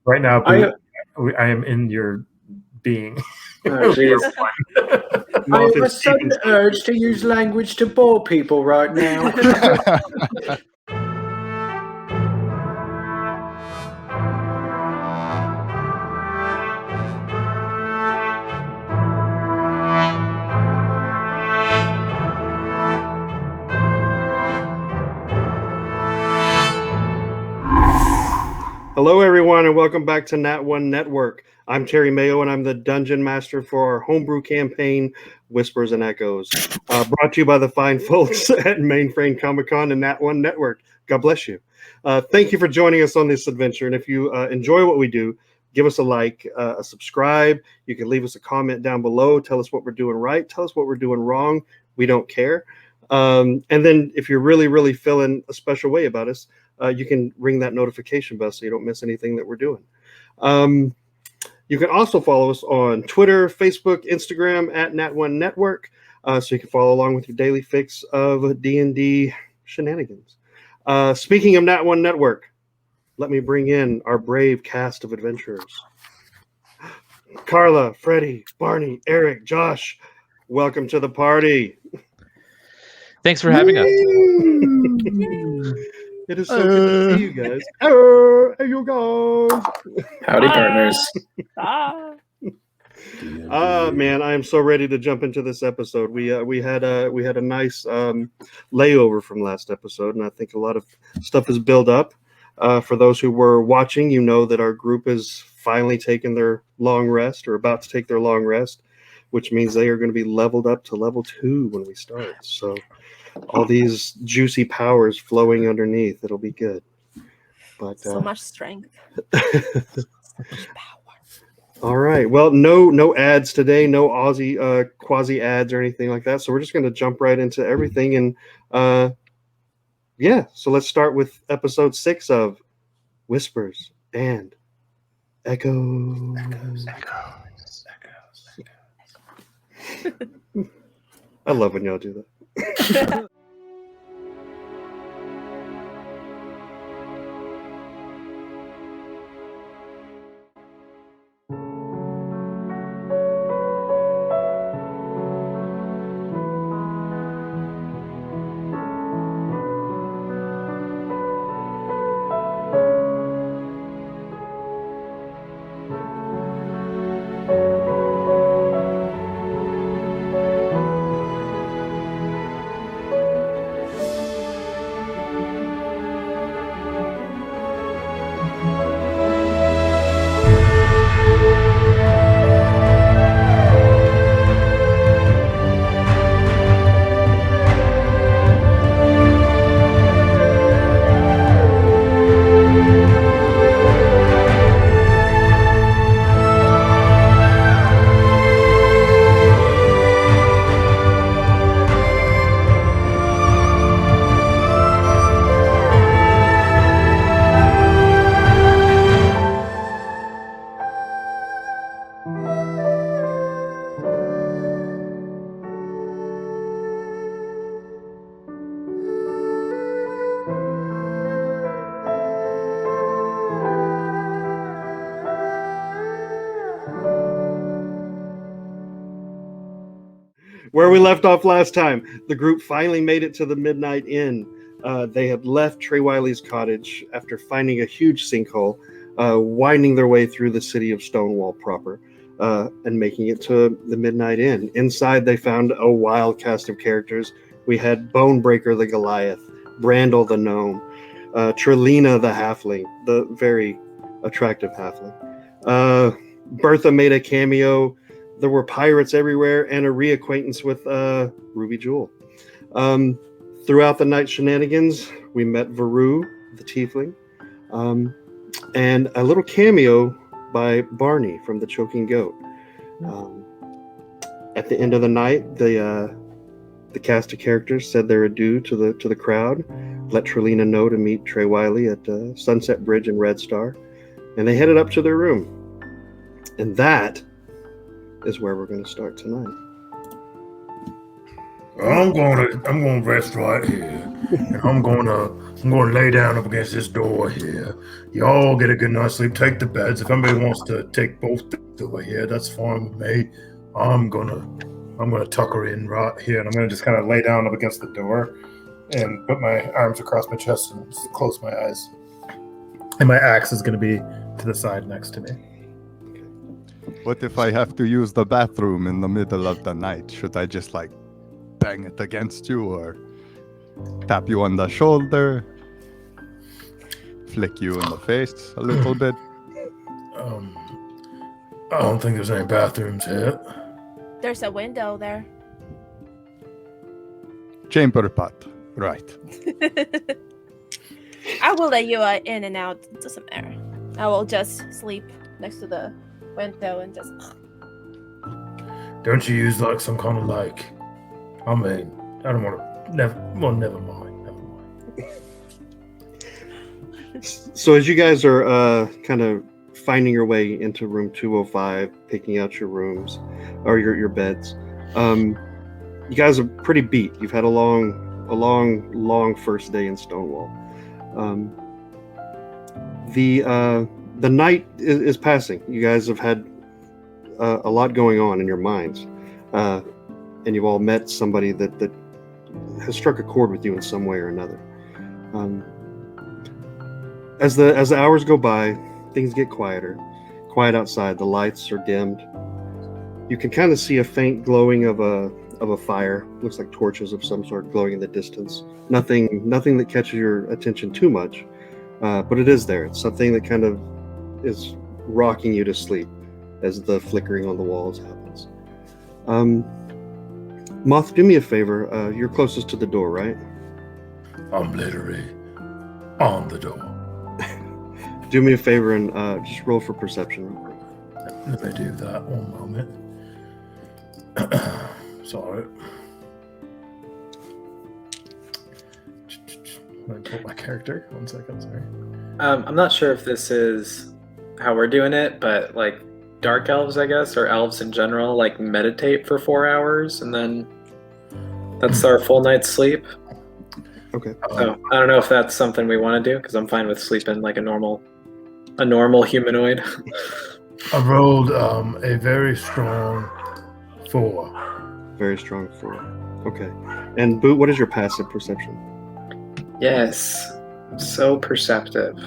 Right now, I am in your being. Oh, I have a sudden urge to use language to bore people right now. Hello, everyone, and welcome back to Nat One Network. I'm Terry Mayo, and I'm the Dungeon Master for our Homebrew campaign, Whispers and Echoes, brought to you by the fine folks at Mainframe Comic-Con and Nat One Network. God bless you. Thank you for joining us on this adventure, and if you enjoy what we do, give us a like, a subscribe. You can leave us a comment down below. Tell us what we're doing right. Tell us what we're doing wrong. We don't care. And then if you're really feeling a special way about us, you can ring that notification bell so you don't miss anything that we're doing. You can also follow us on Twitter, Facebook, Instagram at Nat One Network, so you can follow along with your daily fix of D&D shenanigans. Speaking of Nat One Network, let me bring in our brave cast of adventurers. Carla, Freddie, Barney, Eric, Josh, welcome to the party. Thanks for having us. It is so good to see you guys. Hello, hey, you guys. Howdy, partners. Man, I am so ready to jump into this episode. We had a nice layover from last episode, and I think a lot of stuff is built up. For those who were watching, you know that our group is finally taking their long rest, or about to take their long rest, which means they are going to be leveled up to level 2 when we start. So all these juicy powers flowing underneath, it'll be good. But so much strength. So much power. All right. Well, no ads today, no Aussie quasi ads or anything like that. So we're just going to jump right into everything. And so let's start with episode 6 of Whispers and Echoes. I love when y'all do that. Where we left off last time, the group finally made it to the Midnight Inn. They had left Trey Wiley's cottage after finding a huge sinkhole, winding their way through the city of Stonewall proper, and making it to the Midnight Inn. Inside, they found a wild cast of characters. We had Bonebreaker the Goliath, Brandel the Gnome, Trelina the Halfling, the very attractive Halfling. Bertha made a cameo. There were pirates everywhere, and a reacquaintance with Ruby Jewel. Throughout the night shenanigans, we met Varu, the Tiefling, and a little cameo by Barney from the Choking Goat. At the end of the night, the cast of characters said their adieu to the crowd, let Trelina know to meet Trey Wiley at Sunset Bridge in Red Star, and they headed up to their room. And that is where we're going to start tonight. I'm going to rest right here. and I'm gonna lay down up against this door here. Y'all get a good night's sleep. Take the beds. If anybody wants to take both beds over here, that's fine with me. I'm gonna tuck her in right here, and I'm gonna just kind of lay down up against the door and put my arms across my chest and just close my eyes. And my axe is gonna be to the side next to me. What if I have to use the bathroom in the middle of the night? Should I just like bang it against you or tap you on the shoulder? Flick you in the face a little bit? I don't think there's any bathrooms here. There's a window there. Chamber pot. Right. I will let you in and out into some air. I will just sleep next to the window and just. Don't you use like some kind of like? I mean, I don't want to. Never mind. Never mind. So as you guys are kind of finding your way into room 205, picking out your rooms or your beds, you guys are pretty beat. You've had a long first day in Stonewall. The night is passing. You guys have had a lot going on in your minds, and you've all met somebody that has struck a chord with you in some way or another. As the hours go by, things get quieter. Quiet outside. The lights are dimmed. You can kind of see a faint glowing of a fire. Looks like torches of some sort glowing in the distance. Nothing that catches your attention too much, but it is there. It's something that kind of is rocking you to sleep as the flickering on the walls happens. Moth, do me a favor. You're closest to the door, right? I'm literally on the door. Do me a favor and just roll for perception real quick. Let me do that. One moment. Sorry. Let me pull my character. 1 second, sorry. I'm not sure if this is how we're doing it, but like dark elves, I guess, or elves in general, like meditate for 4 hours and then that's our full night's sleep. Okay. So I don't know if that's something we want to do because I'm fine with sleeping like a normal humanoid. I rolled a very strong 4. Very strong 4. Okay. And Boot, what is your passive perception? Yes. So perceptive.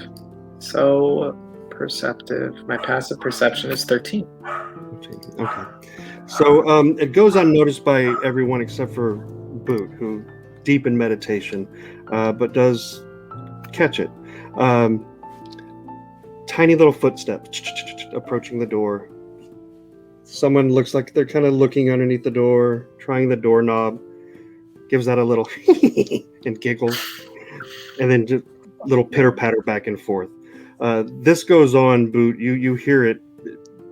My passive perception is 13. Okay. So it goes unnoticed by everyone except for Boot, who deep in meditation, but does catch it. Tiny little footsteps approaching the door. Someone looks like they're kind of looking underneath the door, trying the doorknob, gives that a little and giggles, and then just little pitter patter back and forth. This goes on, Boot. You hear it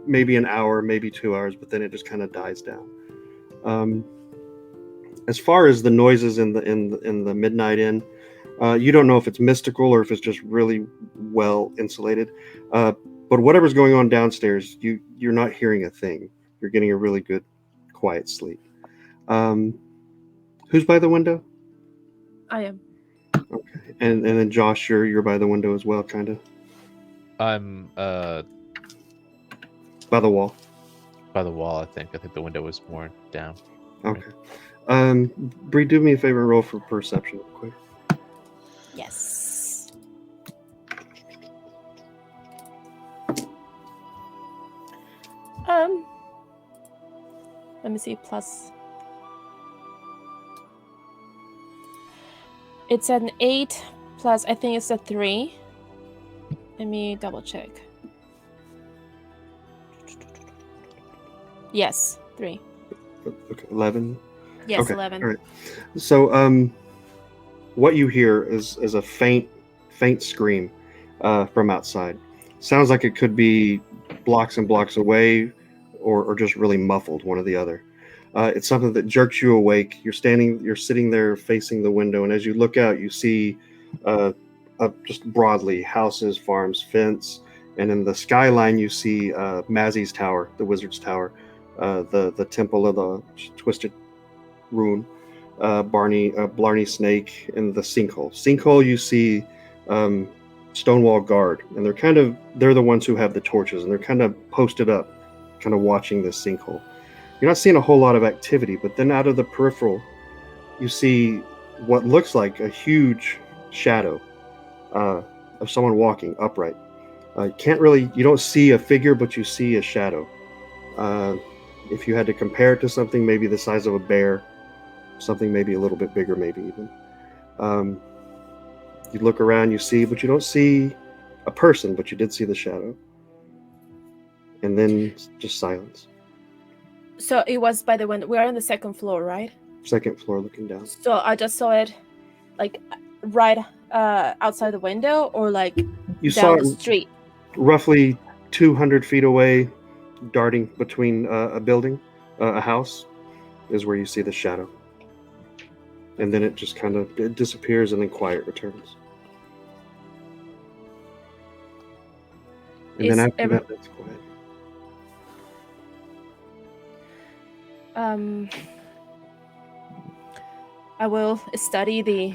maybe an hour, maybe 2 hours, but then it just kind of dies down. As far as the noises in the Midnight Inn, you don't know if it's mystical or if it's just really well insulated. But whatever's going on downstairs, you're not hearing a thing. You're getting a really good, quiet sleep. Who's by the window? I am. Okay, and then Josh, you're by the window as well, kind of. I'm By the wall. by the wall. I think the window was more down. Okay. Bree, do me a favor and roll for perception real quick. Yes. Let me see. Plus. It's an 8 plus. I think it's a 3. Let me double check. Yes, 3. Okay, 11. Yes, Okay, 11. all right. So, what you hear is a faint scream from outside. Sounds like it could be blocks and blocks away, or just really muffled, one or the other. It's something that jerks you awake. You're sitting there facing the window, and as you look out, you see just broadly houses, farms, fence, and in the skyline you see Mazzy's tower, the wizard's tower, the temple of the twisted rune. Blarney Snake, and the Sinkhole. Sinkhole, you see Stonewall Guard, and they're the ones who have the torches, and they're kind of posted up, kind of watching this sinkhole. You're not seeing a whole lot of activity, but then out of the peripheral, you see what looks like a huge shadow of someone walking upright. You don't see a figure, but you see a shadow. If you had to compare it to something, maybe the size of a bear, something maybe a little bit bigger, maybe even. You look around, but you don't see a person, but you did see the shadow. And then just silence. So it was by the window. We're on the second floor, right? Second floor, looking down. So I just saw it, like, right outside the window, or like You down saw the it street. roughly 200 feet away, darting between a building, a house, is where you see the shadow. And then it just it disappears, and then quiet returns. And then after that, it's quiet. I will study the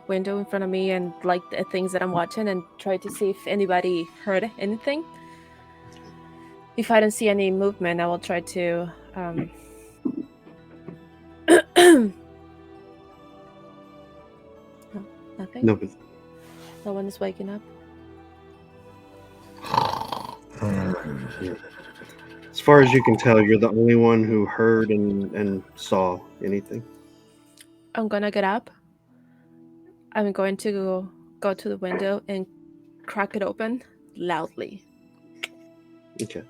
window in front of me and like the things that I'm watching, and try to see if anybody heard anything. If I don't see any movement, I will try to nothing. No, but No one is waking up. as far as you can tell, you're the only one who heard and saw anything. I'm gonna get up. I'm going to go to the window and crack it open loudly. Okay.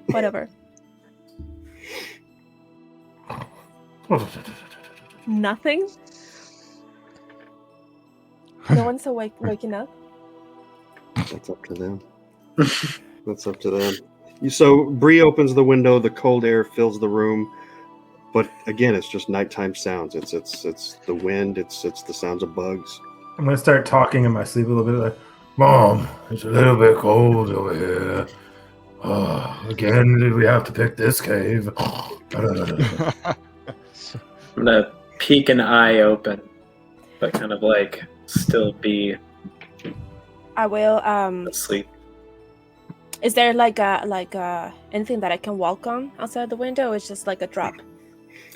Whatever. Nothing? No one's waking up? That's up to them. That's up to them. So Bree opens the window. The cold air fills the room, but again, it's just nighttime sounds. It's the wind. It's the sounds of bugs. I'm gonna start talking in my sleep a little bit, like, Mom, it's a little bit cold over here. Again, did we have to pick this cave? I'm gonna peek an eye open, but kind of like still be I will. asleep. Is there like anything that I can walk on outside the window? Or it's just like a drop.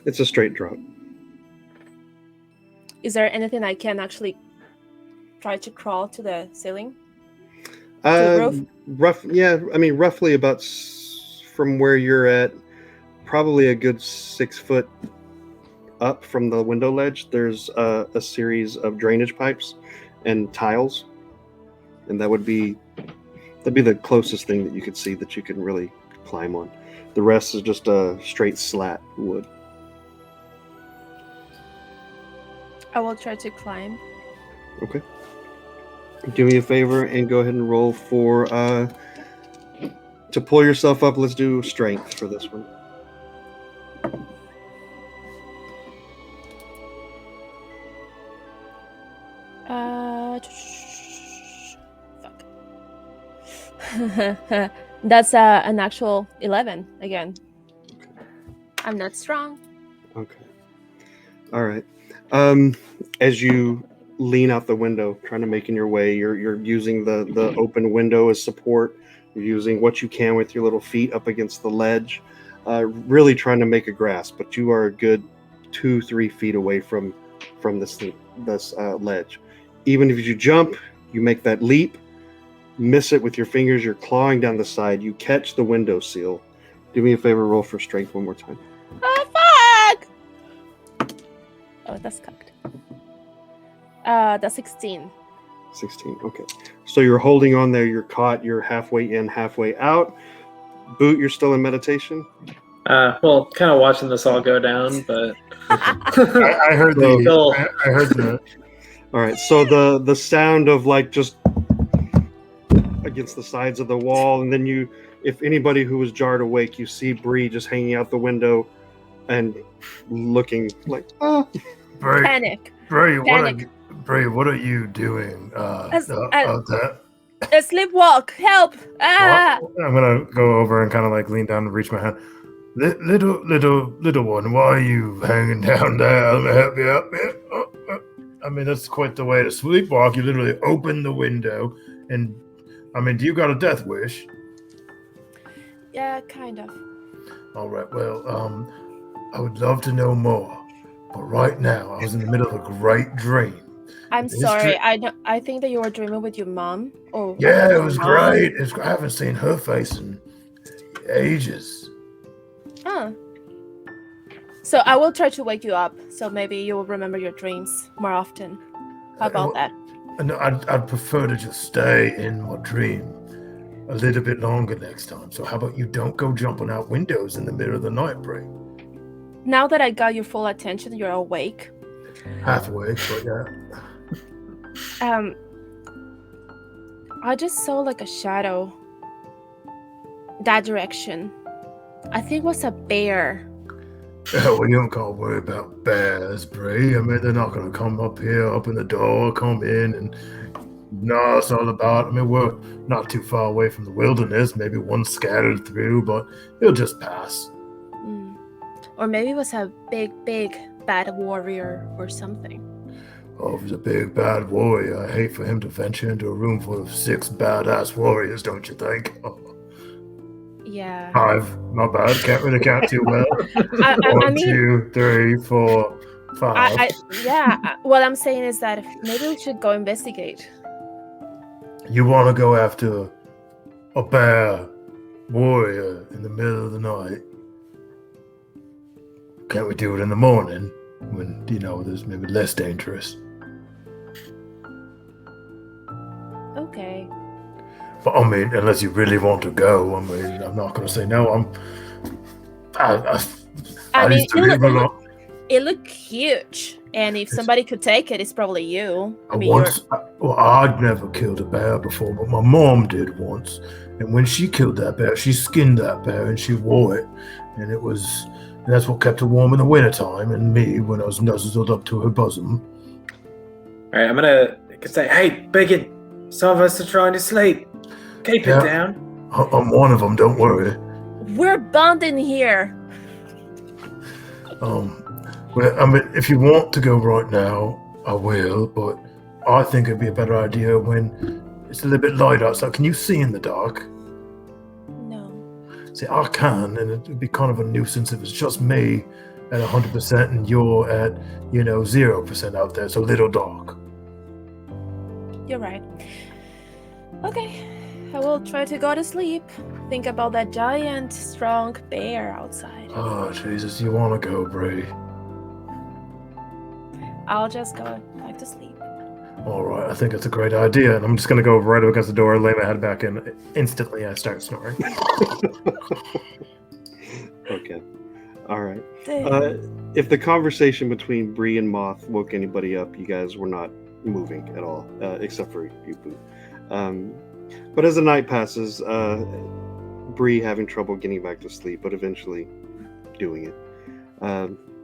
It's a straight drop. Is there anything I can actually try to crawl to the ceiling? Roughly about from where you're at, probably a good 6 foot up from the window ledge. There's a series of drainage pipes and tiles, and that'd be the closest thing that you could see that you can really climb on. The rest is just a straight slat wood. I will try to climb. Okay. Do me a favor and go ahead and roll for to pull yourself up. Let's do strength for this one. Fuck. That's an actual 11 again. I'm not strong. Okay. All right. As you lean out the window, trying to making your way, you're using the open window as support. You're using what you can with your little feet up against the ledge, really trying to make a grasp. But you are a good 2-3 feet away from this ledge. Even if you jump, you make that leap, miss it with your fingers. You're clawing down the side. You catch the window sill. Do me a favor, roll for strength one more time. Oh fuck! Oh, that's cocked. That's 16. 16. Okay. So you're holding on there. You're caught. You're halfway in, halfway out. Boot, you're still in meditation? Well, kind of watching this all go down, but I heard the. All right. So the sound of like just against the sides of the wall, and then if anybody who was jarred awake, you see Bree just hanging out the window and looking like, Bray, Panic. Bray, Panic. What are you doing? Out there? Sleepwalk. Help! Ah! Well, I'm gonna go over and kind of like lean down and reach my hand. Little one, why are you hanging down there? Let me help you up here. I mean, that's quite the way to sleepwalk. You literally open the window, and I mean, do you got a death wish? Yeah, kind of. All right. Well, I would love to know more, but right now I was in the middle of a great dream. I'm This sorry. dream- I think that you were dreaming with your mom. Oh, Yeah, it was mom. great. I haven't seen her face in ages. Huh. So I will try to wake you up, so maybe you will remember your dreams more often. How about that? And I'd prefer to just stay in my dream a little bit longer next time. So how about you don't go jumping out windows in the middle of the night, Bray? Now that I got your full attention, you're awake. Halfway, but yeah. I just saw like a shadow. That direction. I think it was a bear. Yeah, well, you don't gotta worry about bears, Bray. I mean, they're not gonna come up here, open the door, come in, and know us all about. I mean, we're not too far away from the wilderness. Maybe one scattered through, but it'll just pass. Or maybe it was a big bad warrior or something. Oh, if he's a big bad warrior, I hate for him to venture into a room full of 6 badass warriors, don't you think? Yeah. 5, not bad. Can't really count too well. I 1, mean, 2, 3, 4, 5. what I'm saying is that maybe we should go investigate. You want to go after a bear warrior in the middle of the night? Can't we do it in the morning when, there's maybe less dangerous? Okay. But I mean, unless you really want to go, I mean, I'm not going to say no. I mean, used to leave alone. It looked huge, and if somebody could take it, it's probably you. I mean, I'd never killed a bear before, but my mom did once. And when she killed that bear, she skinned that bear and she wore it. And that's what kept her warm in the wintertime, and me when I was nuzzled up to her bosom. All right, I'm gonna say, hey, Bacon, some of us are trying to sleep. Keep it down. I'm one of them, don't worry. we're bonding here. Well, I mean, if you want to go right now, I will, but I think it'd be a better idea when it's a little bit light outside. Can you see in the dark? No. See, I can, and it'd be kind of a nuisance if it's just me at 100% and you're at, 0% out there, so little dark. You're right. Okay, I will try to go to sleep. Think about that giant, strong bear outside. Oh, Jesus, you want to go, Bray? I'll just go back to sleep. All right, I think it's a great idea, and I'm just going to go right up against the door, lay my head back in. Instantly, I start snoring. Okay. All right. If the conversation between Bree and Moth woke anybody up, you guys were not moving at all, except for you, Boo. But as the night passes, Bree having trouble getting back to sleep, but eventually doing it.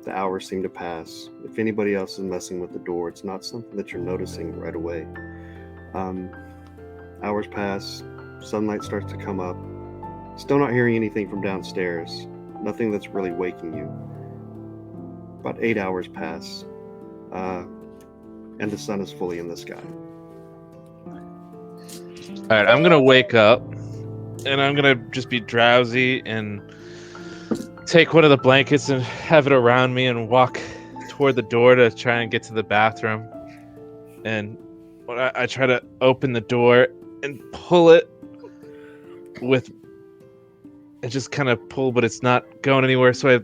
The hours seem to pass. If anybody else is messing with the door, it's not something that you're noticing right away. Hours pass, sunlight starts to come up. Still not hearing anything from downstairs. Nothing that's really waking you. About 8 hours pass, and the sun is fully in the sky. All right, I'm gonna wake up, and I'm gonna just be drowsy and take one of the blankets and have it around me and walk toward the door to try and get to the bathroom. And when I try to open the door and pull it I just kind of pull, but it's not going anywhere. So I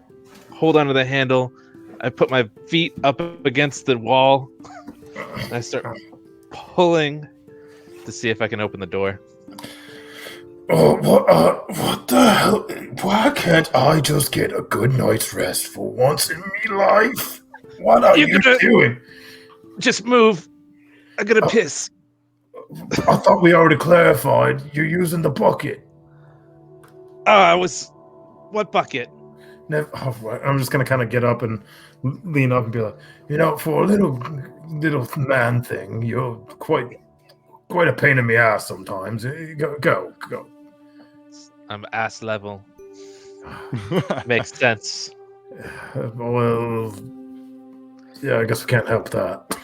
hold onto the handle. I put my feet up against the wall. And I start pulling to see if I can open the door. Oh, what the hell? Why can't I just get a good night's rest for once in my life? What are you doing? Just move. I gotta piss. I thought we already clarified you're using the bucket. What bucket? Right. I'm just gonna kind of get up and lean up and be like, for a little man thing, you're quite a pain in the ass sometimes. Go. I'm ass level. Makes sense. Well, yeah, I guess we can't help that.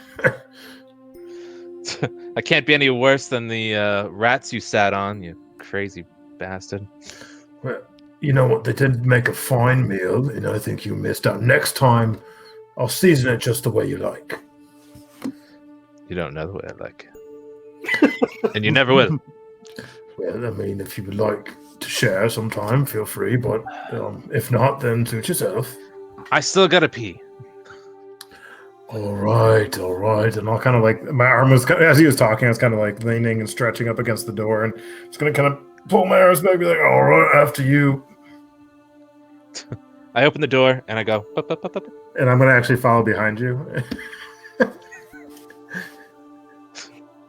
I can't be any worse than the rats you sat on, you crazy bastard. Well, you know what? They did make a fine meal, and I think you missed out. Next time, I'll season it just the way you like. You don't know the way I like it. And you never will. Well, I mean, if you would like to share sometime, feel free. But if not, then suit yourself. I still gotta pee. All right. And I'll kind of like, my arm was, as he was talking, I was kind of like leaning and stretching up against the door, and it's going to kind of pull my arms back, be like, all right, after you. I open the door and I go, "Pup, pup, pup, pup." And I'm going to actually follow behind you.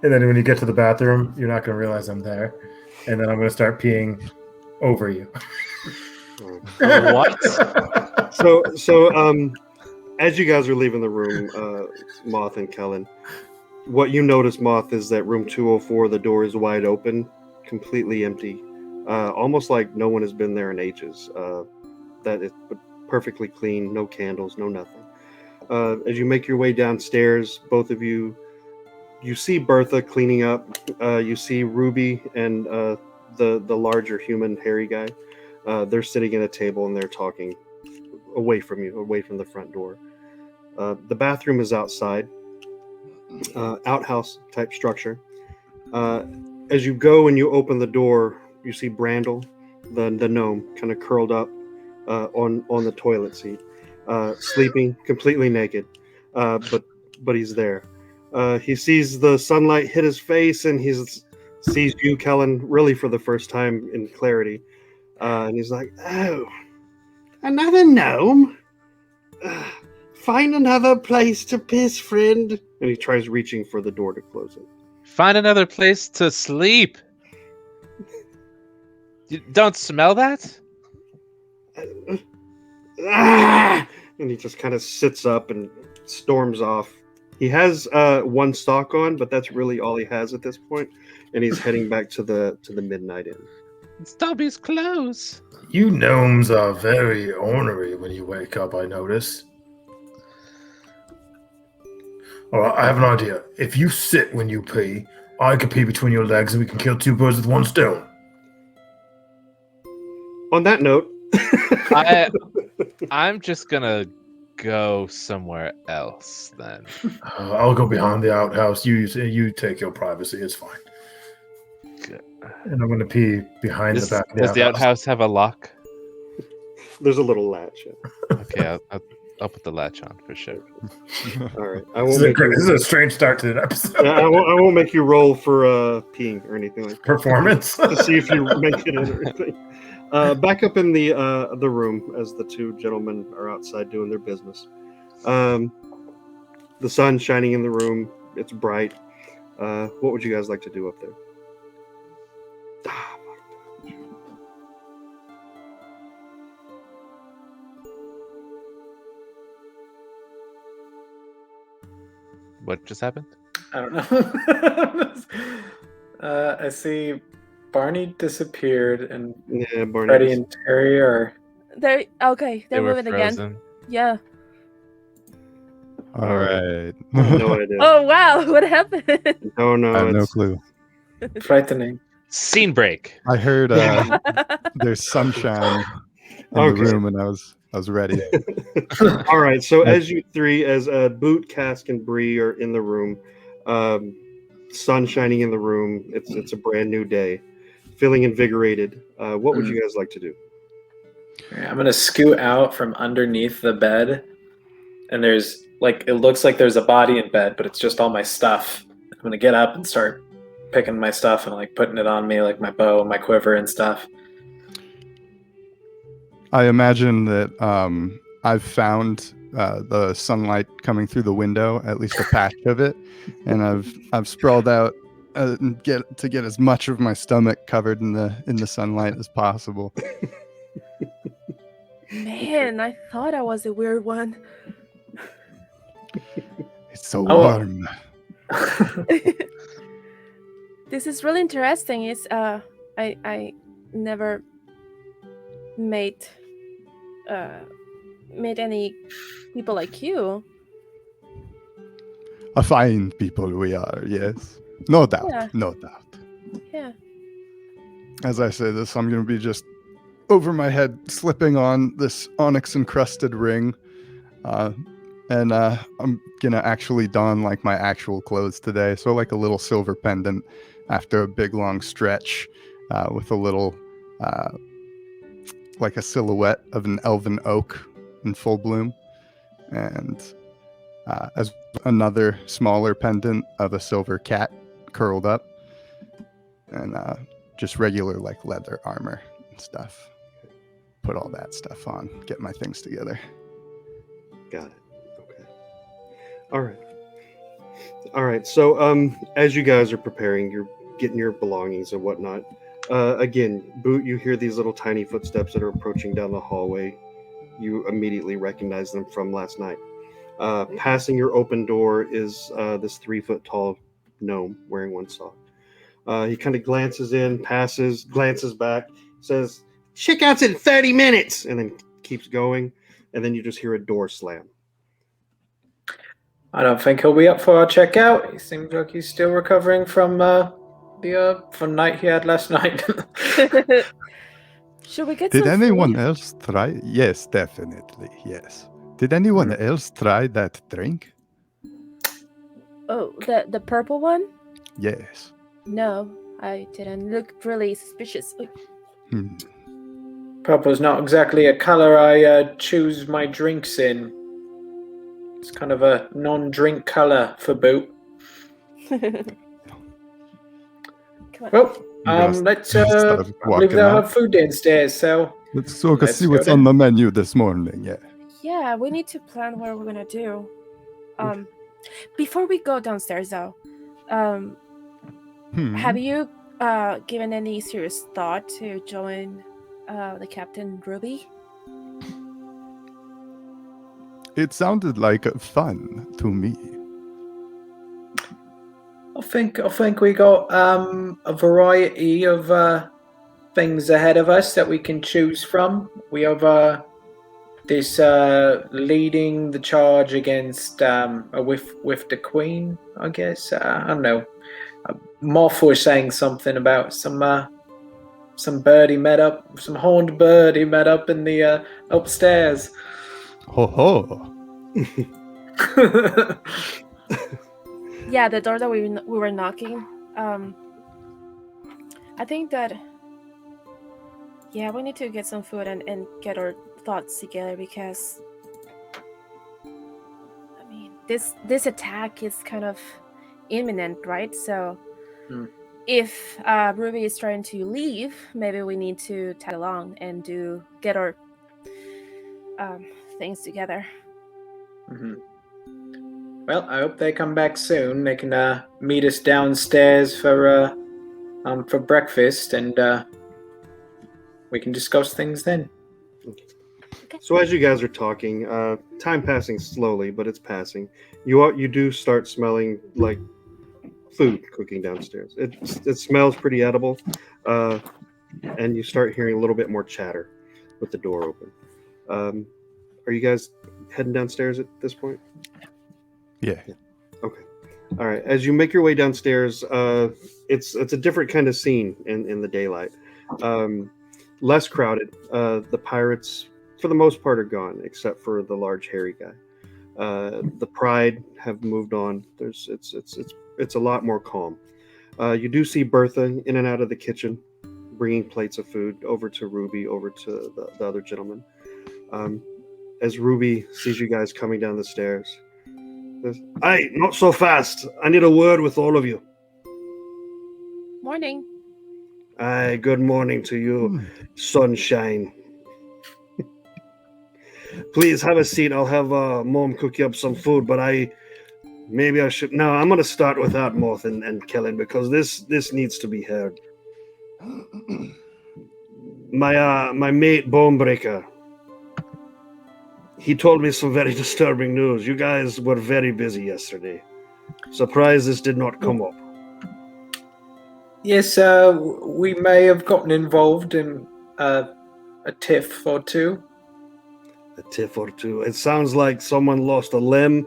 And then when you get to the bathroom, you're not going to realize I'm there. And then I'm going to start peeing over you. What? So, as you guys are leaving the room, Moth and Kellen, what you notice, Moth, is that room 204, the door is wide open, completely empty, almost like no one has been there in ages. That is perfectly clean, no candles, no nothing. As you make your way downstairs, both of you see Bertha cleaning up. You see Ruby and the larger human hairy guy. They're sitting at a table and they're talking away from you, away from the front door. The bathroom is outside, outhouse type structure. As you go and you open the door, you see Brandel, the gnome, kind of curled up on the toilet seat, sleeping completely naked, but he's there. He sees the sunlight hit his face, and he sees you, Kellen, really for the first time in clarity. And he's like, "Oh, another gnome? Find another place to piss, friend." And he tries reaching for the door to close it. Find another place to sleep. You don't smell that? And he just kind of sits up and storms off. He has one sock on, but that's really all he has at this point, and he's heading back to the Midnight Inn. It's Dobby's clothes. You gnomes are very ornery when you wake up, I notice. All right, I have an idea. If you sit when you pee, I can pee between your legs and we can kill two birds with one stone. On that note, I'm just gonna go somewhere else then. I'll go behind the outhouse. You take your privacy. It's fine. Good. And I'm going to pee behind Does the back of the the outhouse. outhouse have a lock? there's a little latch. Okay, I'll put the latch on for sure. All right, This is a strange start to the episode. I won't make you roll for peeing or anything like that. Performance. To see if you make it in or anything. Back up in the room as the two gentlemen are outside doing their business. The sun's shining in the room. It's bright. What would you guys like to do up there? What just happened? I don't know. I see Barney disappeared and Yeah, Barney. Freddie and Terry are. They're okay. They They're were moving again. frozen. Yeah. All right. No idea. Oh wow! What happened? No, no. I have no it's- clue. Frightening. Scene break. I heard there's sunshine in Okay. the room, and I was ready. All right. So as you three, as Boot, Cask, and Bree are in the room, sun shining in the room. It's a brand new day, feeling invigorated. What would you guys like to do? Alright, I'm gonna scoot out from underneath the bed, and there's it looks like there's a body in bed, but it's just all my stuff. I'm gonna get up and start picking my stuff and putting it on me, like my bow and my quiver and stuff. I imagine that I've found the sunlight coming through the window, at least a patch of it, and I've sprawled out and get as much of my stomach covered in the sunlight as possible. Man, I thought I was the weird one. It's so Oh. warm. This is really interesting. It's I never made any people like you. A fine people we are, yes. No doubt, Yeah. no doubt. Yeah. As I say this, I'm going to be just over my head slipping on this onyx encrusted ring. And I'm going to actually don like my actual clothes today. So like a little silver pendant after a big long stretch with a little, like a silhouette of an elven oak in full bloom. And as another smaller pendant of a silver cat curled up. And just regular like leather armor and stuff. Put all that stuff on, get my things together. Got it. Okay. All right. So, as you guys are preparing, you're getting your belongings and whatnot. Again, Boot, you hear these little tiny footsteps that are approaching down the hallway. You immediately recognize them from last night. Passing your open door is this 3-foot tall gnome wearing one sock. He kind of glances in, glances back, says, "Checkout's in 30 minutes," and then keeps going. And then you just hear a door slam. I don't think he'll be up for our checkout. He seems like he's still recovering from the fun night he had last night. Should we get Did some anyone food? else try? Yes, definitely. Yes. Did anyone else try that drink? Oh, the purple one? Yes. No, I didn't. Look really suspicious. Oy. Purple's not exactly a color I choose my drinks in. It's kind of a non-drink color for Boot. Come on. Well, Yes, let's start I believe walking they'll out. have food downstairs, so Let's go Let's see go what's then. on the menu this morning. Yeah. Yeah, we need to plan what we're gonna do. Before we go downstairs, though, have you given any serious thought to join the Captain Ruby? It sounded like fun to me. I think we got a variety of things ahead of us that we can choose from. We have this leading the charge against with the Queen, I guess. I don't know. Moth was saying something about some birdie met up, some horned birdie met up in the upstairs. Ho ho. Yeah, the door that we were knocking. I think that we need to get some food and get our thoughts together, because I mean this attack is kind of imminent, right? So if Ruby is trying to leave, maybe we need to tag along and get our things together. Mm-hmm. Well, I hope they come back soon. They can meet us downstairs for breakfast, and we can discuss things then. So as you guys are talking, time passing slowly, but it's passing. You do start smelling like food cooking downstairs. It smells pretty edible, and you start hearing a little bit more chatter with the door open. Are you guys heading downstairs at this point? Yeah. Okay. All right. As you make your way downstairs, it's a different kind of scene in the daylight. Less crowded. The pirates, for the most part, are gone, except for the large hairy guy. The Pride have moved on. It's a lot more calm. You do see Bertha in and out of the kitchen, bringing plates of food over to Ruby, over to the other gentleman. As Ruby sees you guys coming down the stairs, says, "Hey, not so fast. I need a word with all of you." Morning. Aye, good morning to you, sunshine. Please have a seat. I'll have Mom cook you up some food, but maybe I should. No, I'm going to start without Moth and Kellen, because this needs to be heard. My mate Bonebreaker, he told me some very disturbing news. You guys were very busy yesterday. Surprised this did not come up. Yes, we may have gotten involved in a a tiff or two. A tiff or two. It sounds like someone lost a limb,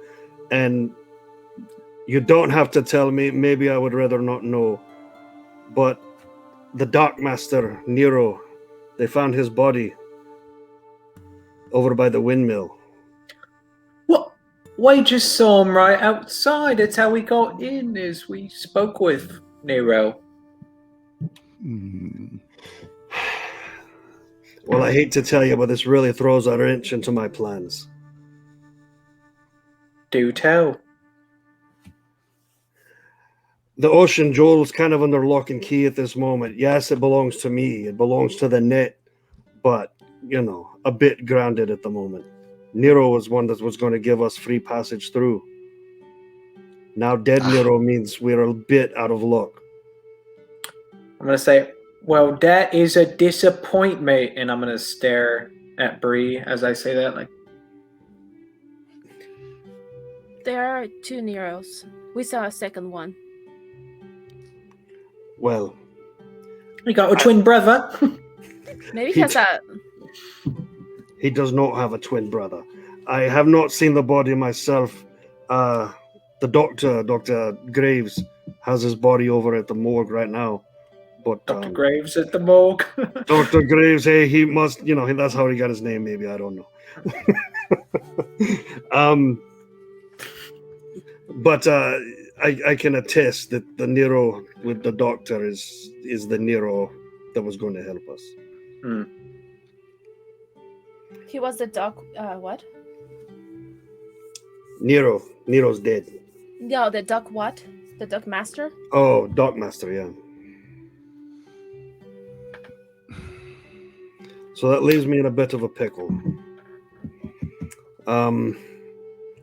and you don't have to tell me. Maybe I would rather not know. But the Dockmaster, Nero, they found his body over by the windmill. What? We just saw him right outside. That's how we got in, is we spoke with Nero. Hmm. Well, I hate to tell you, but this really throws a wrench into my plans. Do tell. The Ocean Jewel's kind of under lock and key at this moment. Yes, it belongs to me. It belongs to the net, but, a bit grounded at the moment. Nero was one that was going to give us free passage through. Now dead Nero means we're a bit out of luck. I'm going to say, well, that is a disappointment. And I'm going to stare at Bree as I say that. Like, There are 2 Neros. We saw a second one. Well, we got a twin brother. Maybe he has a... He does not have a twin brother. I have not seen the body myself. The doctor, Dr. Graves, has his body over at the morgue right now. But Dr. Graves at the morgue. Dr. Graves, hey, he must, that's how he got his name, maybe, I don't know. But I can attest that the Nero with the doctor is the Nero that was going to help us. Hmm. He was the doc... what? Nero's dead. No, the doc what? The doc master? Oh, Dockmaster, yeah. So that leaves me in a bit of a pickle.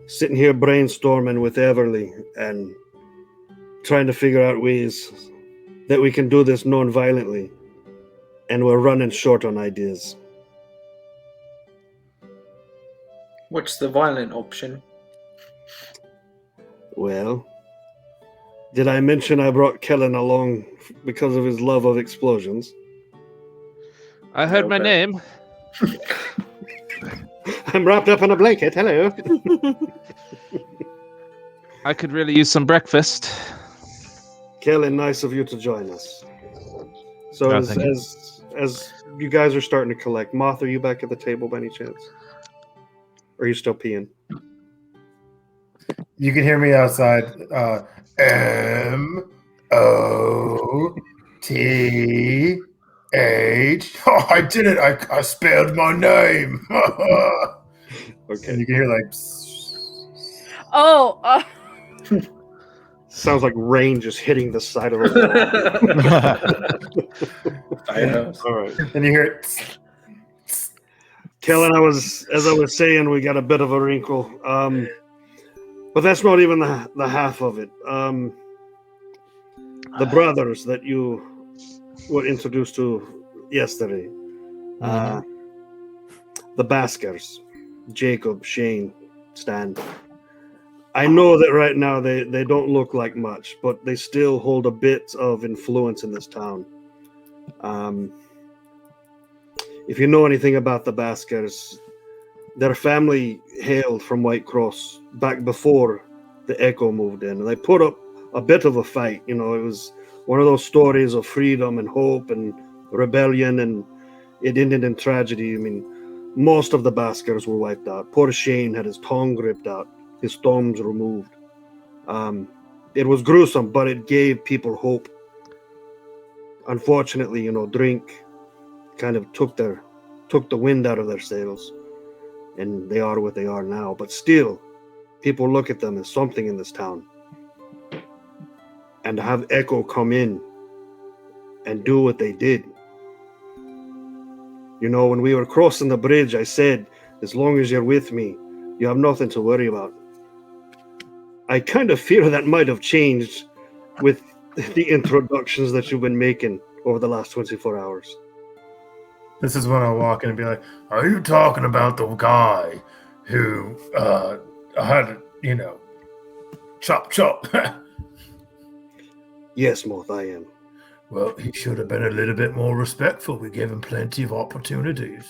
Sitting here brainstorming with Everly and trying to figure out ways that we can do this non-violently, and we're running short on ideas. What's the violent option? Well, did I mention I brought Kellen along because of his love of explosions? I heard my Okay. name. I'm wrapped up in a blanket. Hello. I could really use some breakfast. Kellen, nice of you to join us. So Oh, as thank you. as you guys are starting to collect, Moth, are you back at the table by any chance? Or are you still peeing? You can hear me outside. M-O-T-H. Oh, I did it. I spelled my name. Okay. And you can hear like. Oh, Sounds like rain just hitting the side of the wall. Firehouse. All right. And you hear it. Kellen, as I was saying, we got a bit of a wrinkle. But that's not even the half of it. The brothers that you were introduced to yesterday, the Baskers, Jacob, Shane, Stan. I know that right now they don't look like much, but they still hold a bit of influence in this town. If you know anything about the Baskers, their family hailed from White Cross back before the Echo moved in. And they put up a bit of a fight. It was one of those stories of freedom and hope and rebellion, and it ended in tragedy. I mean, most of the Baskers were wiped out. Poor Shane had his tongue ripped out, his thumbs removed. It was gruesome, but it gave people hope. Unfortunately, drink kind of took the wind out of their sails, and they are what they are now. But still, people look at them as something in this town. And to have Echo come in and do what they did. When we were crossing the bridge, I said, as long as you're with me, you have nothing to worry about. I kind of fear that might have changed with the introductions that you've been making over the last 24 hours. This is when I'll walk in and be like, are you talking about the guy who had, chop chop? Yes, Moth, I am. Well, he should have been a little bit more respectful. We gave him plenty of opportunities.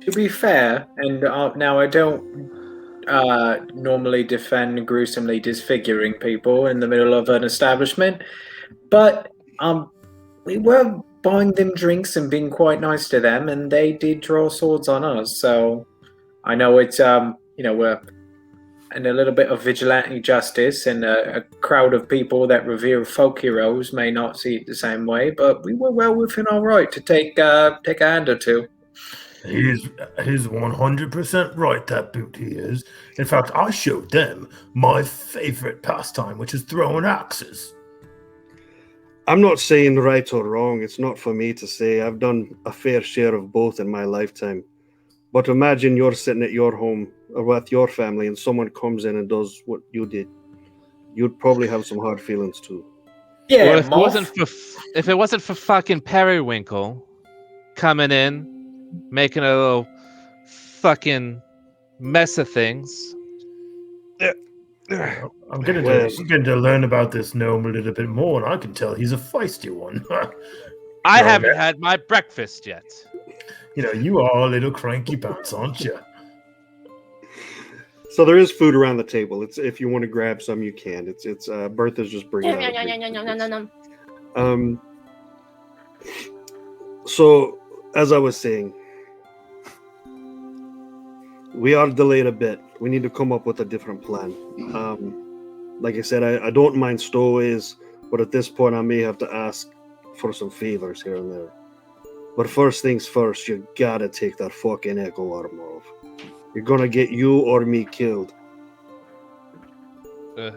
To be fair, and now I don't normally defend gruesomely disfiguring people in the middle of an establishment, but we were buying them drinks and being quite nice to them, and they did draw swords on us. So I know it's we're in a little bit of vigilante justice, and a crowd of people that revere folk heroes may not see it the same way, but we were well within our right to take a hand or two. He's 100% right, that boot he is. In fact, I showed them my favorite pastime, which is throwing axes. I'm not saying right or wrong. It's not for me to say. I've done a fair share of both in my lifetime. But imagine you're sitting at your home or with your family and someone comes in and does what you did. You'd probably have some hard feelings too. Yeah, Well, if it wasn't for fucking Periwinkle coming in, making a little fucking mess of things. I'm getting to learn about this gnome a little bit more, and I can tell he's a feisty one. I haven't had my breakfast yet. You are a little cranky pants, aren't you? So there is food around the table. It's if you want to grab some, you can. It's Bertha's just bringing out. So as I was saying, we are delayed a bit. We need to come up with a different plan. Like I said, I don't mind stowaways, but at this point I may have to ask for some favors here and there. But first things first, you gotta take that fucking echo armor off. You're gonna get you or me killed. I've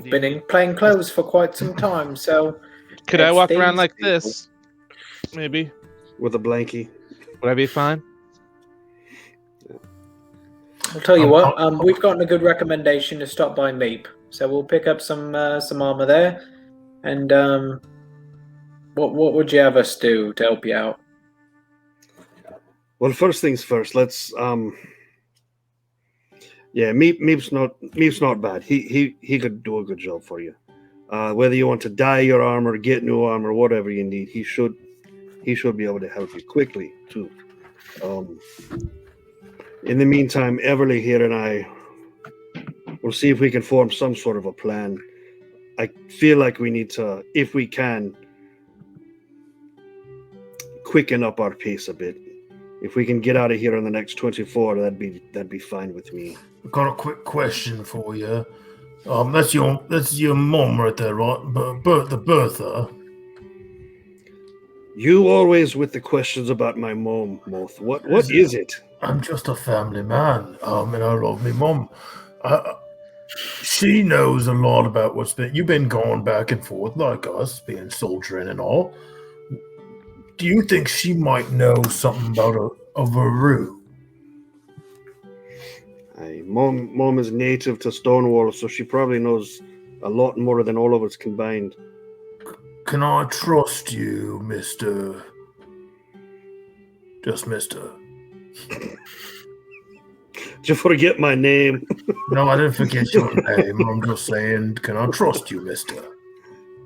been in plain clothes for quite some time, so... Could I walk around like this? Maybe. With a blankie. Would I be fine? I'll tell you what, we've gotten a good recommendation to stop by Meep. So we'll pick up some armor there. And what would you have us do to help you out? Well, first things first, let's Meep's not bad. He could do a good job for you. Whether you want to dye your armor, get new armor, whatever you need, he should be able to help you quickly too. In the meantime, Everly here and I will see if we can form some sort of a plan. I feel like we need to, if we can, quicken up our pace a bit. If we can get out of here in the next 24, that'd be fine with me. I've got a quick question for you. That's your mom right there, right? Bertha. You always with the questions about my mom, Moth. What is it? I'm just a family man, and I love my mom. She knows a lot about you've been going back and forth like us, being soldiering and all. Do you think she might know something about a Varu? Mom is native to Stonewall, so she probably knows a lot more than all of us combined. Can I trust you, Mr. Just Mr. Did you forget my name? No, I didn't forget your name. I'm just saying, can I trust you, Mister?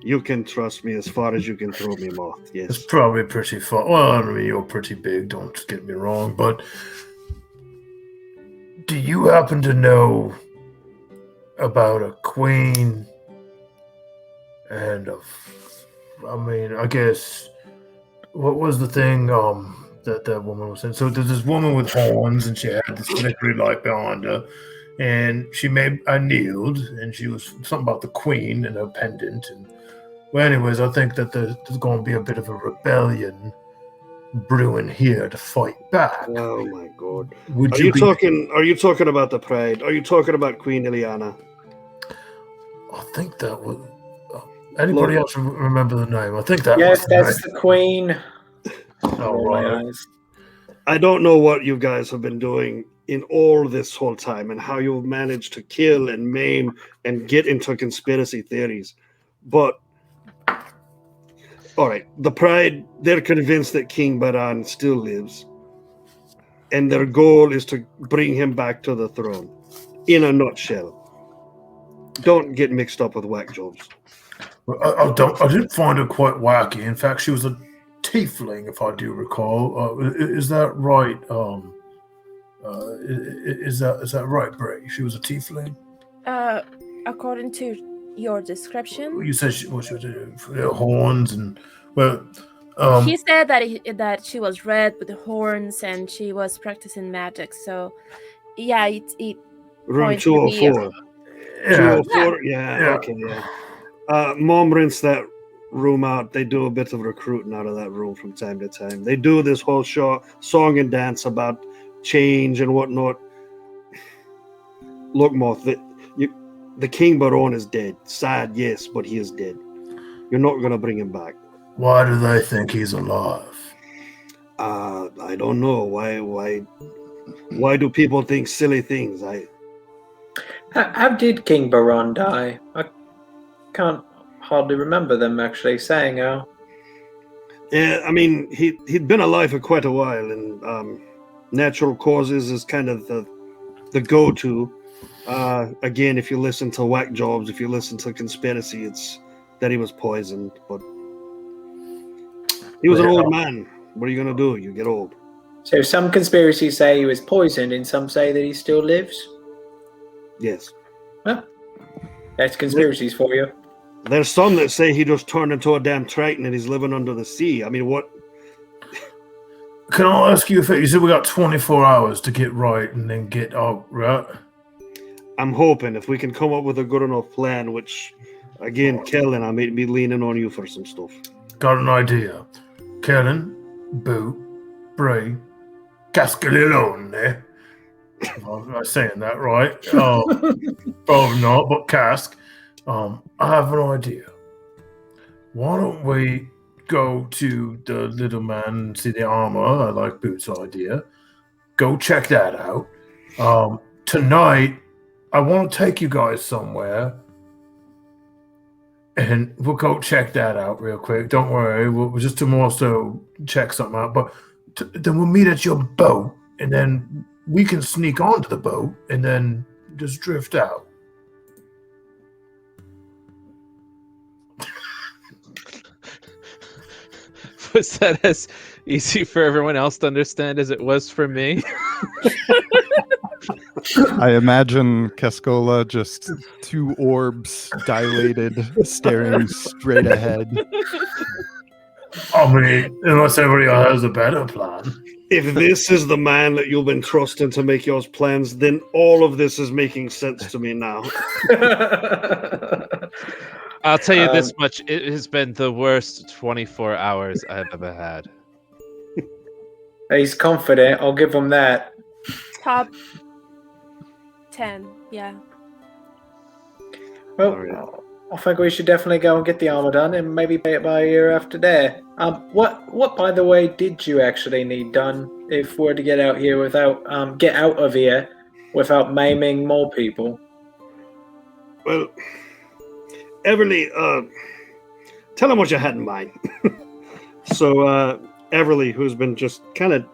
You can trust me as far as you can throw me, Moth. Yes. It's probably pretty far. Well, I mean, you're pretty big, don't get me wrong, but do you happen to know about a queen and I guess, what was the thing that woman was saying? So there's this woman with horns, and she had this flickering light behind her, and I kneeled, and she was something about the queen and her pendant, and well, anyways, I think that there's going to be a bit of a rebellion brewing here to fight back. Oh my God! Are you talking about the Pride? Are you talking about Queen Ileana? I think that was. Anybody else remember the name? I think that. Yes, that's the Queen. Oh, right. I don't know what you guys have been doing in all this whole time and how you've managed to kill and maim and get into conspiracy theories, but. All right, the Pride, they're convinced that King Baran still lives, and their goal is to bring him back to the throne, in a nutshell. Don't get mixed up with whack jobs. I didn't find her quite wacky. In fact, she was a tiefling, if I do recall. Is that right? Is that right, Bray? She was a tiefling. According to your description, You said she was horns and well. he said that she was red with the horns and she was practicing magic. So, yeah, it Room points to be 204. Yeah, 204? Yeah, okay, yeah. Mom rents that room out. They do a bit of recruiting out of that room from time to time. They do this whole song and dance about change and whatnot. Look, Moth, the King Baron is dead. Sad, yes, but he is dead. You're not going to bring him back. Why do they think he's alive? I don't know. Why do people think silly things? How did King Baron die? I can't hardly remember them actually saying how. Yeah, I mean, he'd been alive for quite a while, and natural causes is kind of the go-to. Again, if you listen to whack jobs, if you listen to conspiracy, it's that he was poisoned. But he was an old man. What are you gonna do? You get old. So some conspiracies say he was poisoned, and some say that he still lives. Yes. Well, that's conspiracies for you. There's some that say he just turned into a damn triton and he's living under the sea. I mean, what? Can I ask you a favor? You said we got 24 hours to get right and then get out, right? I'm hoping if we can come up with a good enough plan, which, again, Kellen, I may be leaning on you for some stuff. Got an idea. Kellen, Boo, Bray, Cascalilone. Am I saying that right? Probably not, but Cask. I have an idea. Why don't we go to the little man and see the armor? I like Boots' idea. Go check that out. Tonight, I want to take you guys somewhere, and we'll go check that out real quick. Don't worry, we'll just tomorrow so check something out. But then we'll meet at your boat, and then we can sneak onto the boat and then just drift out. Was that as easy for everyone else to understand as it was for me? I imagine Cascola just two orbs dilated, staring straight ahead. I mean, unless everybody has a better plan. If this is the man that you've been trusting to make your plans, then all of this is making sense to me now. I'll tell you this much. It has been the worst 24 hours I've ever had. He's confident. I'll give him that. top 10. Yeah. Well, I think we should definitely go and get the armor done and maybe pay it by a year after that. What by the way did you actually need done if we're to get out here without get out of here without maiming more people? Well, Everly, tell him what you had in mind. So Everly, who's been just kind of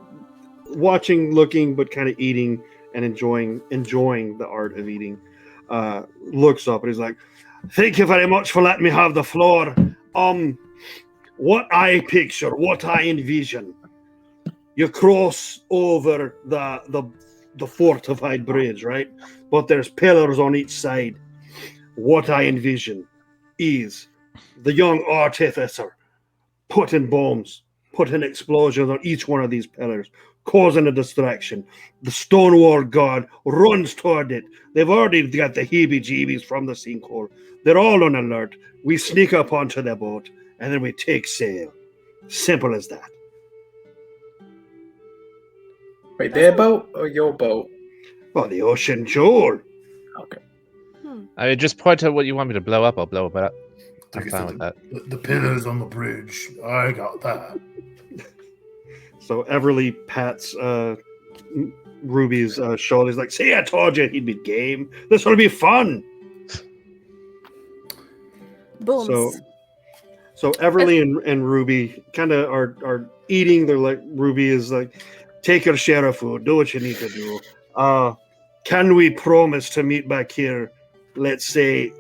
watching, looking, but kind of eating and enjoying the art of eating, looks up and he's like, "Thank you very much for letting me have the floor. What I picture, what I envision, you cross over the fortified bridge, right? But there's pillars on each side. What I envision is the young artificer putting bombs, putting explosions on each one of these pillars, causing a distraction. The Stonewall Guard runs toward it. They've already got the heebie-jeebies from the sinkhole. They're all on alert. We sneak up onto the boat, and then we take sail. Simple as that." Wait, their boat or your boat? Well, the Ocean Jewel. Okay. I just point to what you want me to blow up. I'll blow it up. I'm fine with that. The pillars on the bridge. I got that. So Everly pats Ruby's shoulder. He's like, "See, I told you he'd be game. This will be fun." Booms. So Everly and Ruby kind of are eating. They're like, Ruby is like, "Take your share of food. Do what you need to do. Can we promise to meet back here, let's say,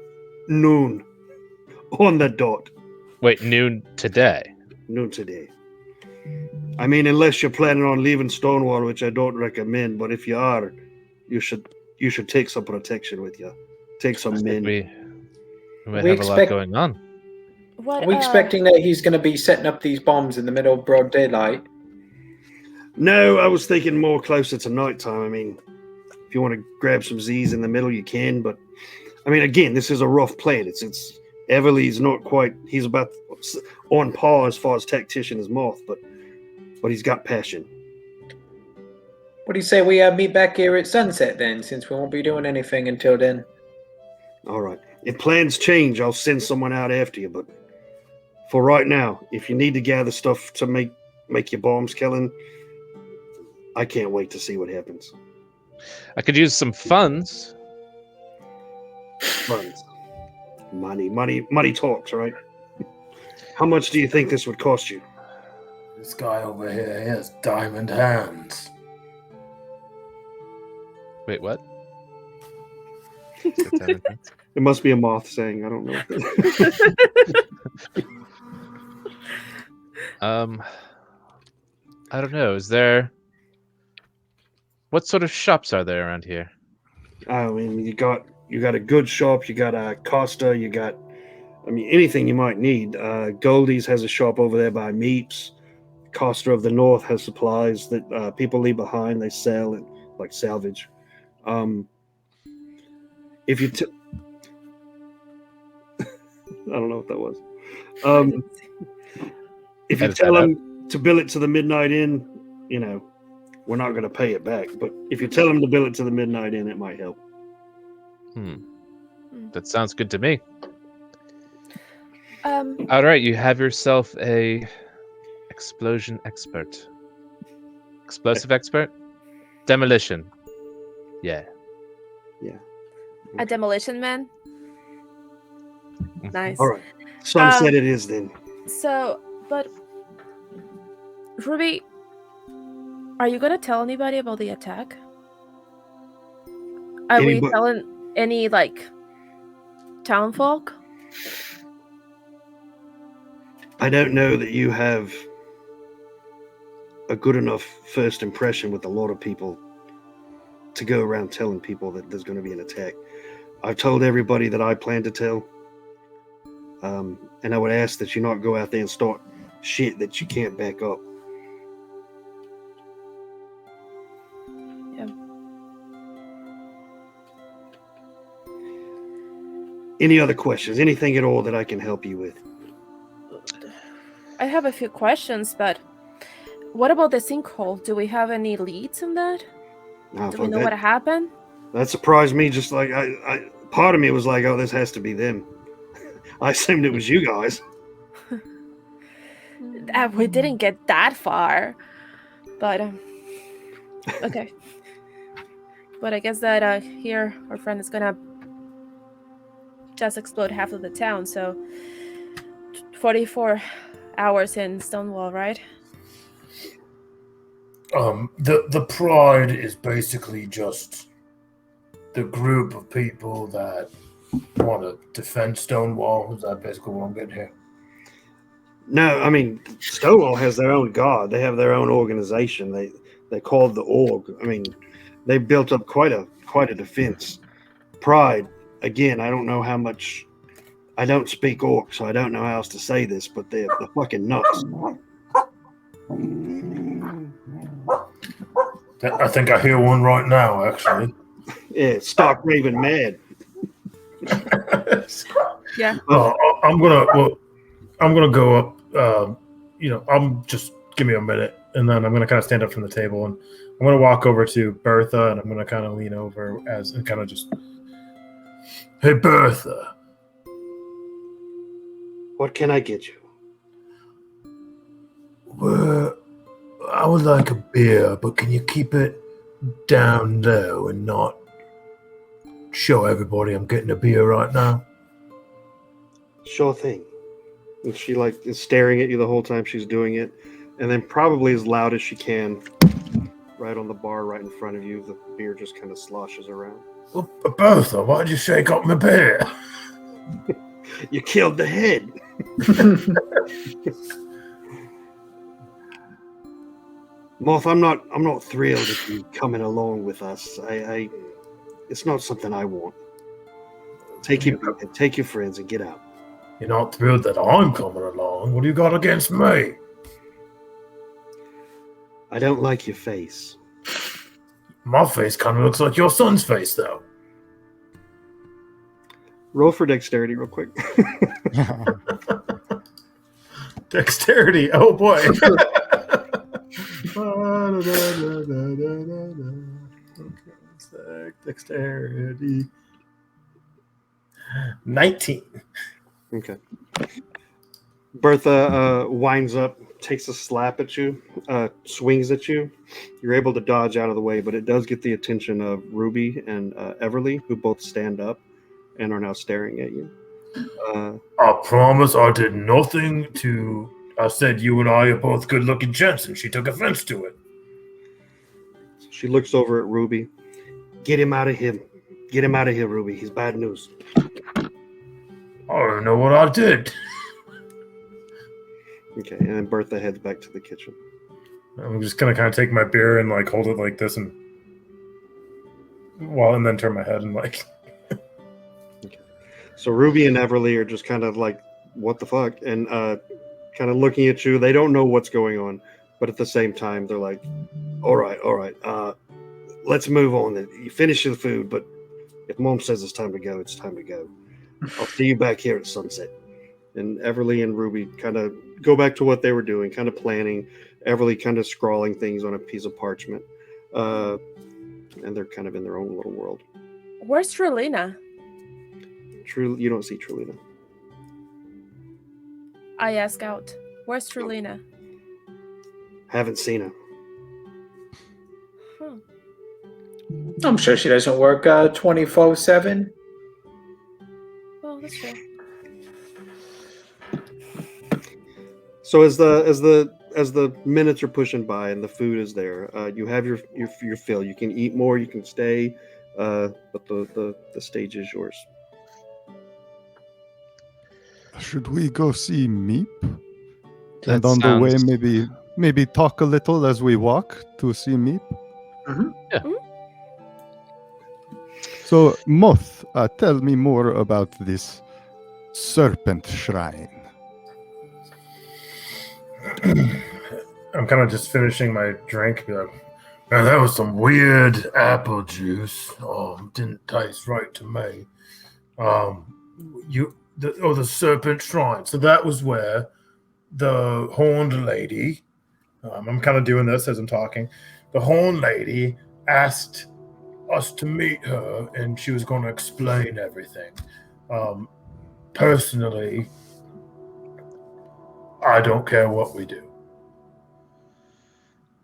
noon on the dot. Wait, noon today. Noon today. I mean, unless you're planning on leaving Stonewall, which I don't recommend, but if you are, you should take some protection with you. Take some I think men. we might We have a lot expect- going on. What? Are we expecting that he's going to be setting up these bombs in the middle of broad daylight? No, I was thinking more closer to nighttime. I mean, if you want to grab some Z's in the middle, you can. But I mean, again, this is a rough plan. It's Everly's not quite. He's about on par as far as tactician as Moth, but he's got passion. What do you say we meet back here at sunset then, since we won't be doing anything until then? All right. If plans change, I'll send someone out after you. But for right now, if you need to gather stuff to make your bombs, Kellen, I can't wait to see what happens. I could use some funds. Funds. Money talks, right? How much do you think this would cost you? This guy over here, he has diamond hands. Wait, what? It must be a Moth saying. I don't know. I don't know. Is there? What sort of shops are there around here? I mean, you got a good shop. You got a Costa. You got, I mean, anything you might need. Goldie's has a shop over there by Meeps. Costa of the North has supplies that people leave behind. They sell it like salvage. If you, I don't know what that was. If you tell them to bill it to the Midnight Inn, you know, we're not going to pay it back. But if you tell them to bill it to the Midnight Inn, it might help. That sounds good to me. Um, All right, you have yourself a explosion expert, explosive expert, demolition. Yeah. a demolition man. Nice. All right. Sunset it is then. So, but Ruby, are you gonna tell anybody about the attack? Are we telling any town folk? I don't know that you have a good enough first impression with a lot of people to go around telling people that there's going to be an attack. I've told everybody that I plan to tell. And I would ask that you not go out there and start shit that you can't back up. Yeah. Any other questions? Anything at all that I can help you with? I have a few questions, but what about the sinkhole? Do we have any leads on that? Do we know what happened? That surprised me. Just like I part of me was like, oh, this has to be them. I assumed it was you guys. We didn't get that far, but okay. But I guess that here our friend is gonna just explode half of the town. So 44 hours in Stonewall, right? The Pride is basically just the group of people that want to defend Stonewall. Is that basically what I'm getting here? No, I mean, Stonewall has their own god. They have their own organization. They're called the Org. I mean, they built up quite a defense. Pride, again, I don't know how much. I don't speak Orc, so I don't know how else to say this, but they're fucking nuts. I think I hear one right now, actually. Yeah, stark raving mad. Yeah. I'm gonna go up. I'm just give me a minute, and then I'm gonna kind of stand up from the table, and I'm gonna walk over to Bertha, and I'm gonna kind of lean over and kind of just, hey Bertha, what can I get you? Well, I would like a beer, but can you keep it down low and not show everybody I'm getting a beer right now? Sure thing. And she is staring at you the whole time she's doing it, and then probably as loud as she can, right on the bar right in front of you. The beer just kind of sloshes around. Well, Bertha, why'd you shake up my beer? You killed the head. Moth, I'm not thrilled at you coming along with us. It's not something I want. Take your friends and get out. You're not thrilled that I'm coming along. What do you got against me? I don't like your face. My face kind of looks like your son's face, though. Roll for dexterity real quick. Dexterity. Oh boy. Okay, dexterity. 19. Okay. Bertha winds up, takes a slap at you, swings at you. You're able to dodge out of the way, but it does get the attention of Ruby and Everly, who both stand up and are now staring at you. I promise I did nothing to... I said you and I are both good-looking gents, and she took offense to it. She looks over at Ruby. Get him out of here. Get him out of here, Ruby. He's bad news. I don't know what I did. Okay, and then Bertha heads back to the kitchen. I'm just gonna kind of take my beer and like hold it like this and then turn my head and like. Okay. So Ruby and Everly are just kind of like, what the fuck? And kind of looking at you. They don't know what's going on, but at the same time, they're like, all right. Let's move on. You finish the food, but if Mom says it's time to go, it's time to go. I'll see you back here at sunset. And Everly and Ruby kind of go back to what they were doing, kind of planning. Everly kind of scrawling things on a piece of parchment. And they're kind of in their own little world. Where's Trulina? You don't see Trulina. I ask out. Where's Trulina? Haven't seen her. I'm sure she doesn't work 24/7. Well, that's true. So as the minutes are pushing by and the food is there, you have your fill. You can eat more, you can stay, but the stage is yours. Should we go see Meep? That And on the way, sounds- maybe talk a little as we walk to see Meep. Yeah. So, Moth, tell me more about this Serpent Shrine. I'm kind of just finishing my drink. Be like, man, that was some weird apple juice. Didn't taste right to me. The Serpent Shrine. So that was where the horned lady. I'm kind of doing this as I'm talking. The horned lady asked us to meet her, and she was going to explain everything. Personally, I don't care what we do.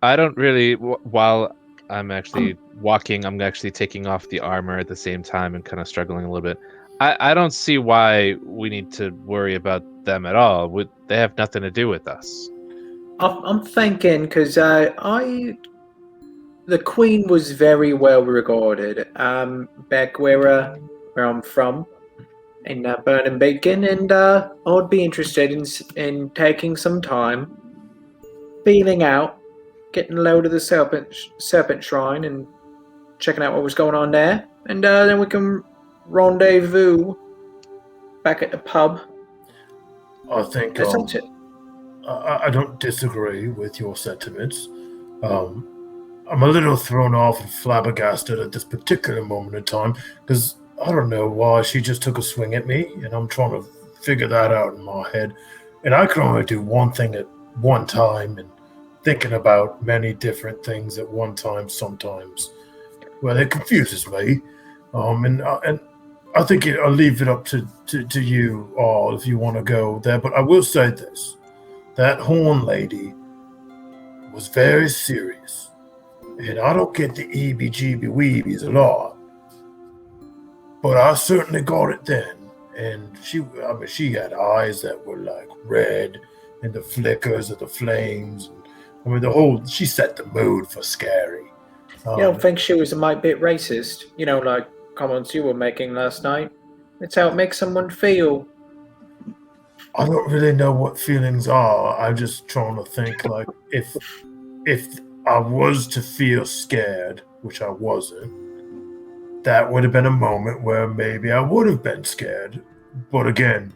I don't really. While I'm actually walking, I'm actually taking off the armor at the same time and kind of struggling a little bit. I don't see why we need to worry about them at all. They have nothing to do with us. I'm thinking because the Queen was very well regarded back where I'm from in Burning Beacon, and I'd be interested in taking some time, feeling out, getting low to the Serpent Shrine, and checking out what was going on there, and then we can rendezvous back at the pub. I think At sunset. I don't disagree with your sentiments. I'm a little thrown off and flabbergasted at this particular moment in time because I don't know why she just took a swing at me, and I'm trying to figure that out in my head. And I can only do one thing at one time, and thinking about many different things at one time sometimes, well, it confuses me. And I think I'll leave it up to you all if you want to go there. But I will say this. That horn lady was very serious. And I don't get the EBGB-weebies a lot. But I certainly got it then. And she had eyes that were like red and the flickers of the flames. She set the mood for scary. You don't think she was a mite bit racist? Like comments you were making last night. It's how it makes someone feel. I don't really know what feelings are. I'm just trying to think, like, if I was to feel scared, which I wasn't, that would have been a moment where maybe I would have been scared. But again,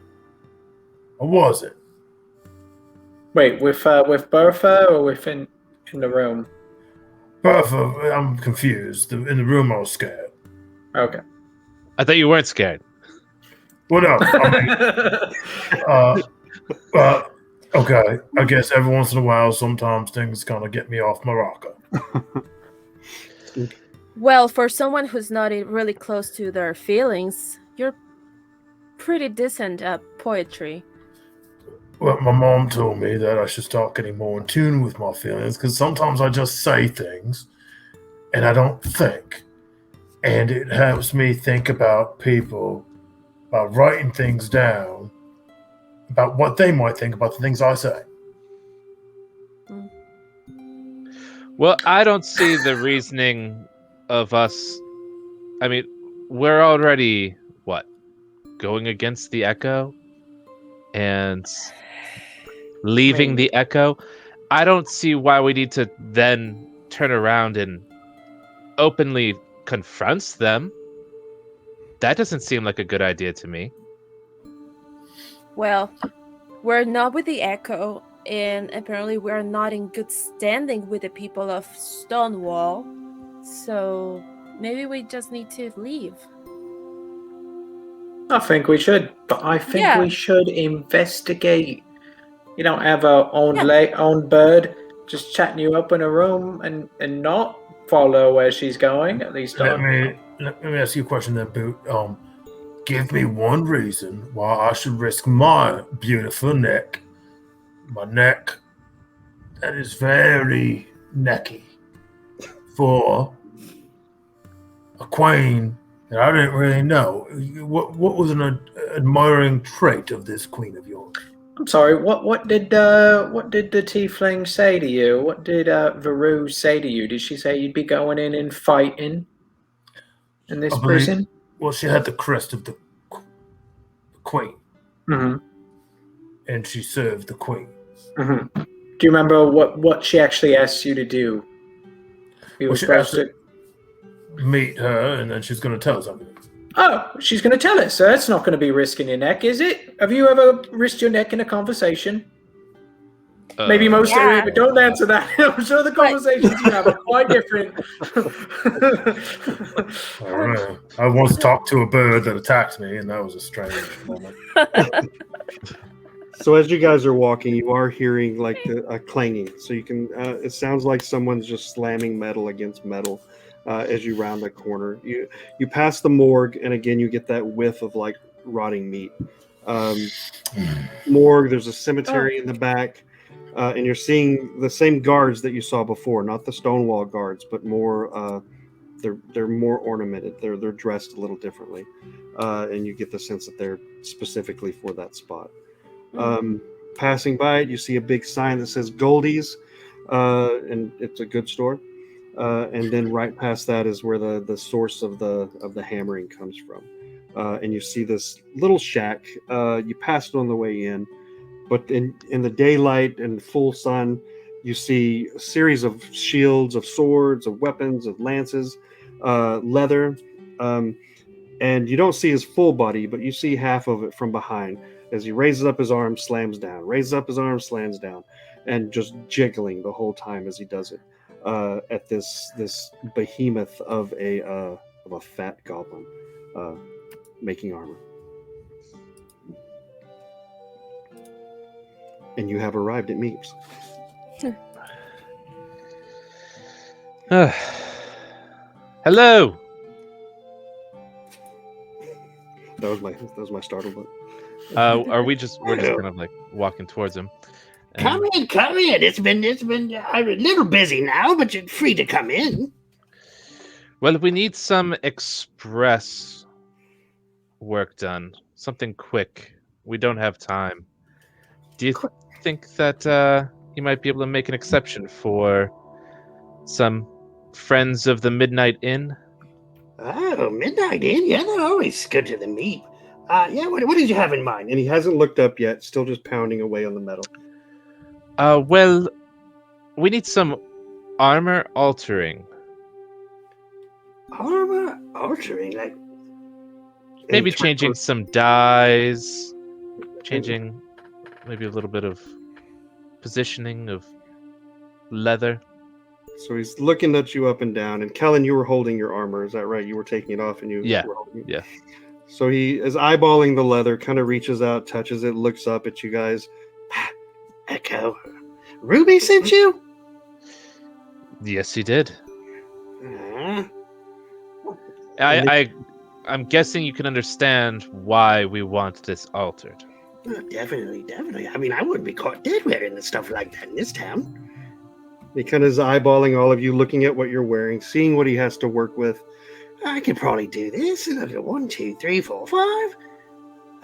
I wasn't. Wait, with Bertha or in the room? Bertha, I'm confused. In the room, I was scared. Okay. I thought you weren't scared. Well, no, I mean, okay. I guess every once in a while, sometimes things kind of get me off my rocker. Well, for someone who's not really close to their feelings, you're pretty decent at poetry. Well, my mom told me that I should start getting more in tune with my feelings because sometimes I just say things and I don't think. And it helps me think about people by writing things down about what they might think about the things I say. Well, I don't see the reasoning of us. I mean, we're already, what, going against the Echo and leaving the Echo? I don't see why we need to then turn around and openly confront them. That doesn't seem like a good idea to me. Well, we're not with the Echo, and apparently we're not in good standing with the people of Stonewall. So maybe we just need to leave. I think we should, but I think we should investigate. You don't have our own bird just chatting you up in a room and not follow where she's going. At least let me ask you a question then, Boot. Give me one reason why I should risk my beautiful neck, my neck that is very necky, for a queen that I didn't really know. What was an admiring trait of this queen of yours? I'm sorry. What did the tiefling say to you? What did Veru say to you? Did she say you'd be going in and fighting in this prison? Well, she had the crest of the queen, and she served the queen. Do you remember what she actually asked you to do? You were supposed to meet her, and then she's going to tell us something. Oh, she's going to tell us. So that's not going to be risking your neck, is it? Have you ever risked your neck in a conversation? Maybe most of it, but don't answer that. I'm sure the conversations you have are quite different. I don't know. I once talked to a bird that attacked me, and that was a strange moment. So as you guys are walking, you are hearing like a clanging. So you can. It sounds like someone's just slamming metal against metal as you round the corner. You pass the morgue, and again you get that whiff of like rotting meat. Morgue. There's a cemetery in the back. And you're seeing the same guards that you saw before, not the Stonewall guards, but more. They're more ornamented. They're dressed a little differently, and you get the sense that they're specifically for that spot. Passing by it, you see a big sign that says Goldie's, and it's a good store. And then right past that is where the source of the hammering comes from. And you see this little shack. You passed it on the way in. But in the daylight and full sun, you see a series of shields, of swords, of weapons, of lances, leather. And you don't see his full body, but you see half of it from behind. As he raises up his arm, slams down. Raises up his arm, slams down. And just jiggling the whole time as he does it. At this behemoth of a fat goblin making armor. And you have arrived at Meeps. Hello. That was my startle button. We're just kind of like walking towards him. Come in. It's been a little busy now, but you're free to come in. Well, we need some express work done. Something quick. We don't have time. Do you think that you might be able to make an exception for some friends of the Midnight Inn? Oh, Midnight Inn? Yeah, they're always good to the meat. Yeah, what did you have in mind? And he hasn't looked up yet, still just pounding away on the metal. Well, we need some armor altering. Armor altering, like Maybe changing some dyes, changing maybe a little bit of positioning of leather. So he's looking at you up and down. And Kellen, you were holding your armor. Is that right? You were taking it off and you Yeah, were holding it. yeah. So he is eyeballing the leather, kind of reaches out, touches it, looks up at you guys. Echo. Ruby sent you? Yes, he did. Uh, I'm guessing you can understand why we want this altered. definitely. I mean, I wouldn't be caught dead wearing the stuff like that in this town. He kind of is eyeballing all of you, looking at what you're wearing, seeing what he has to work with. I could probably do this. Look at 1, 2, 3, 4, 5.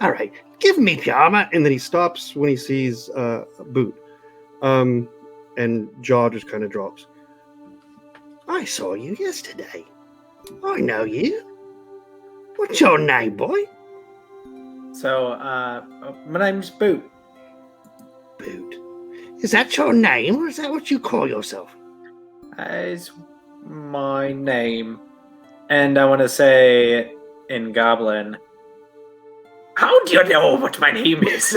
All right, give me pyjama. And then he stops when he sees Boot. And jaw just kind of drops. I saw you yesterday. I know you. What's your name, boy? So, my name's Boot. Boot. Is that your name, or is that what you call yourself? Is my name. And I want to say in Goblin, how do you know what my name is?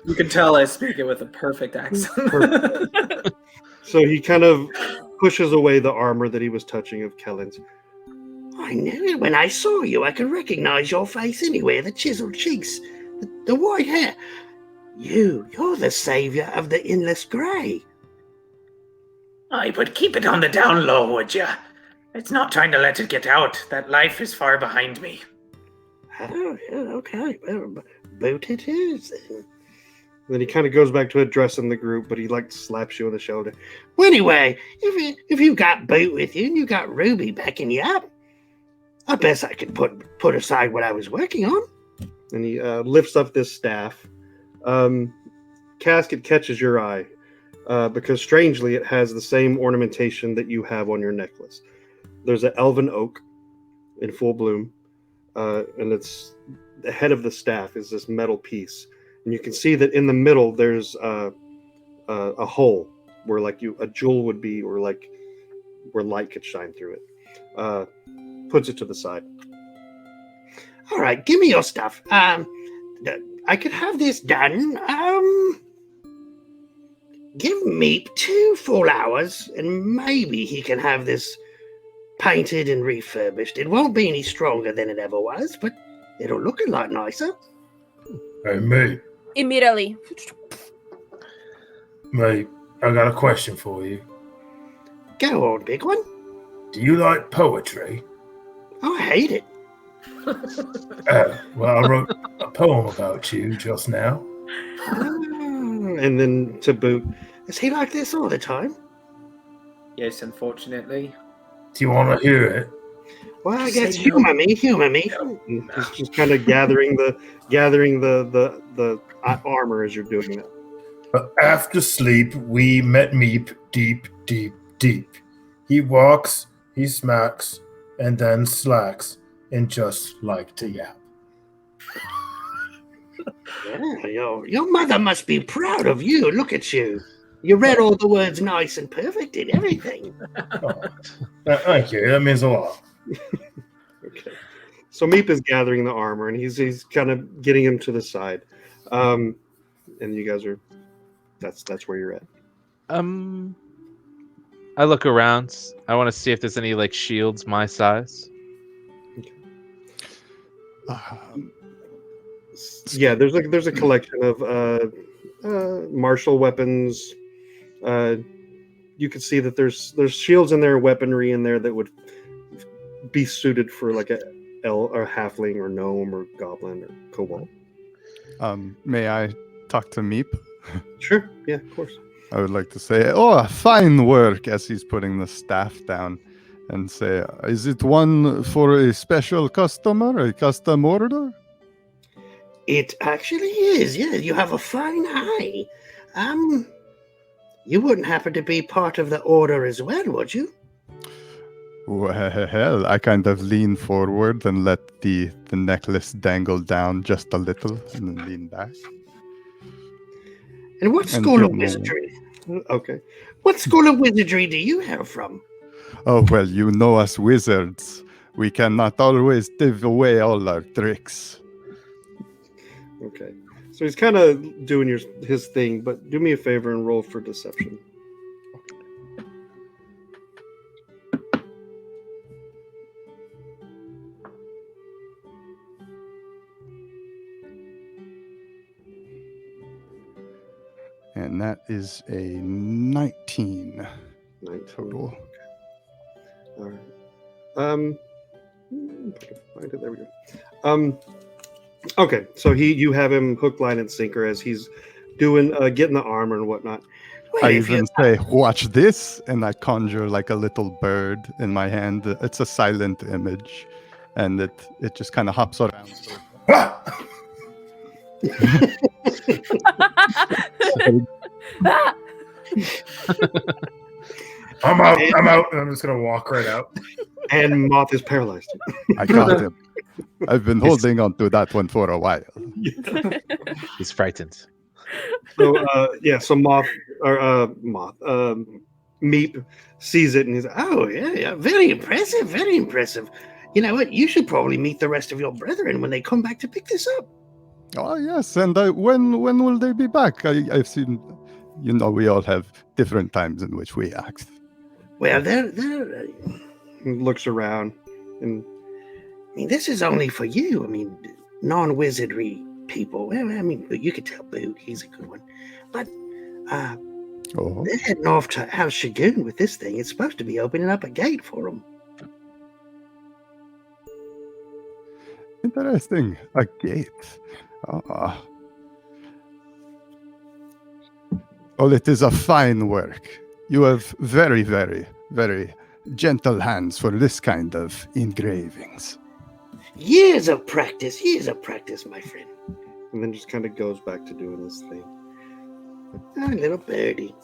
You can tell I speak it with a perfect accent. So he kind of pushes away the armor that he was touching of Kellen's. I knew it when I saw you. I could recognize your face anywhere. The chiseled cheeks, the white hair. You're the savior of the Endless Grey. I would keep it on the down low, would ya? It's not trying to let it get out. That life is far behind me. Oh, yeah, okay. Well, Boot it is. Then he kind of goes back to addressing the group, but he like slaps you on the shoulder. Well, anyway, if you got Boot with you and you got Ruby backing you up, I guess I could put aside what I was working on. And he lifts up this staff. Casket catches your eye because strangely it has the same ornamentation that you have on your necklace. There's an elven oak in full bloom, and it's the head of the staff is this metal piece, and you can see that in the middle there's a hole where like a jewel would be, or like where light could shine through it. Puts it to the side. All right, give me your stuff. I could have this done. Give Meep 2 full hours, and maybe he can have this painted and refurbished. It won't be any stronger than it ever was, but it'll look a lot nicer. Hey, mate. Immediately. Mate, I got a question for you. Go on, big one. Do you like poetry? I hate it. Well, I wrote a poem about you just now. And then to Boot, Is he like this all the time? Yes, unfortunately. Do you want to hear it? Well, I guess humor me. he's just kind of gathering the armor as you're doing that. After sleep, we met Meep deep, deep, deep. He walks, he smacks, and then slacks, and just like to yap. Yeah, your mother must be proud of you. Look at you. You read all the words nice and perfect and everything. Oh, thank you. That means a lot. Okay. So Meep is gathering the armor, and he's kind of getting him to the side. And you guys are that's where you're at. I look around. I want to see if there's any like shields my size. Yeah, there's a collection of martial weapons. You can see that there's shields in there, weaponry in there that would be suited for like a halfling or gnome or goblin or kobold. May I talk to Meep? Sure, yeah, of course. I would like to say, "Oh, fine work," as he's putting the staff down, and say, "Is it one for a special customer, a custom order?" It actually is. Yeah, you have a fine eye. You wouldn't happen to be part of the order as well, would you? Well, I kind of lean forward and let the necklace dangle down just a little and then lean back. And what And school give of him a wink. wizardry? Okay. What school of wizardry do you hail from? Oh, well, you know us wizards. We cannot always give away all our tricks. Okay. So he's kind of doing his thing, but do me a favor and roll for deception. And that is a 19 19. total. All right. Find it. There we go. Okay. So you have him hook, line, and sinker as he's doing getting the armor and whatnot. I even say, watch this, and I conjure like a little bird in my hand. It's a silent image, and it just kind of hops around. I'm out. I'm out. And I'm just gonna walk right out. And Moth is paralyzed. I got him. I've been holding on to that one for a while. He's frightened. So so Meep sees it and he's Oh, yeah, very impressive, very impressive. You know what? You should probably meet the rest of your brethren when they come back to pick this up. Oh yes, and when will they be back? I've seen, we all have different times in which we act. Well, they're he looks around and I mean, this is only for you. I mean, non-wizardry people. Well, I mean, you could tell Boog, he's a good one. But they're heading off to Al Shagoon with this thing. It's supposed to be opening up a gate for them. Interesting. A gate. Well, it is a fine work. You have very, very, very gentle hands for this kind of engravings. Years of practice, my friend. and then just kind of goes back to doing his thing. Oh, little birdie.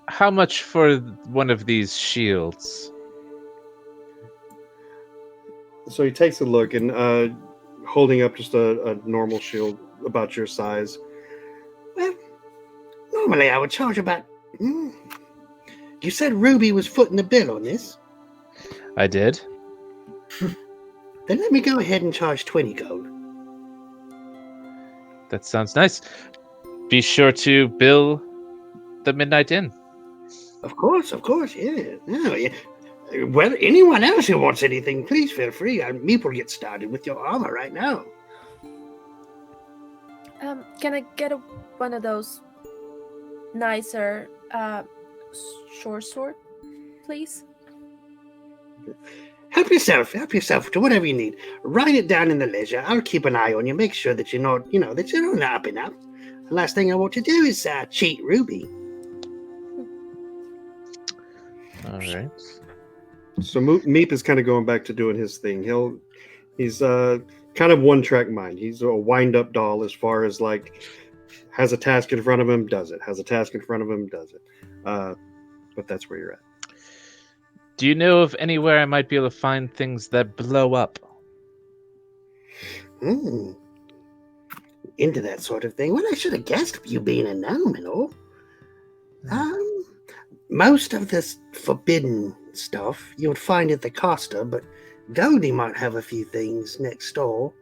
How much for one of these shields? So he takes a look and holding up just a normal shield about your size. Well, normally I would charge about... You said Ruby was footing the bill on this? I did. Then let me go ahead and charge 20 gold. That sounds nice. Be sure to bill the Midnight Inn. Of course, yeah. No, yeah. Well, anyone else who wants anything, please feel free. Meep will get started with your armor right now. Can I get one of those nicer short sword, please? Help yourself to whatever you need. Write it down in the ledger. I'll keep an eye on you. Make sure that you're not, that you're on the up and up. The last thing I want to do is cheat Ruby. All right. So Meep is kind of going back to doing his thing. He's kind of one-track mind. He's a wind-up doll as far as like has a task in front of him, does it. Has a task in front of him, does it. But that's where you're at. Do you know of anywhere I might be able to find things that blow up? Into that sort of thing. Well, I should have guessed you being a gnome and all. Most of this forbidden stuff you would find at the Costa, but Goldie might have a few things next door.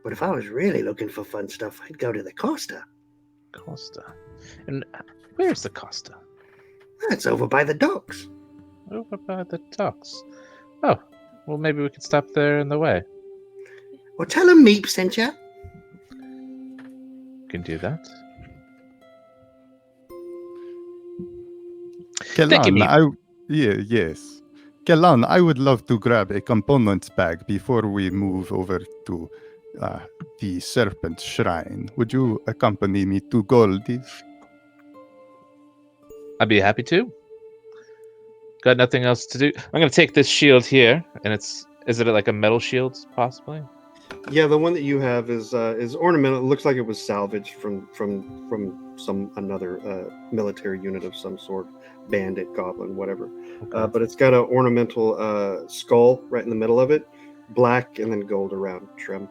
But if I was really looking for fun stuff, I'd go to the Costa. Costa. And where's the Costa? That's over by the docks. Over by the docks. Oh, well, maybe we could stop there on the way. Well, tell him Meep sent you. Can do that. Kellan, yes. Kellan, I would love to grab a components bag before we move over to the Serpent Shrine. Would you accompany me to Goldie's? I'd be happy to. Got nothing else to do. I'm gonna take this shield here, and is it like a metal shield, possibly? Yeah, the one that you have is ornamental. It looks like it was salvaged from another military unit of some sort, bandit, goblin, whatever. Okay. But it's got an ornamental skull right in the middle of it, black and then gold around trim.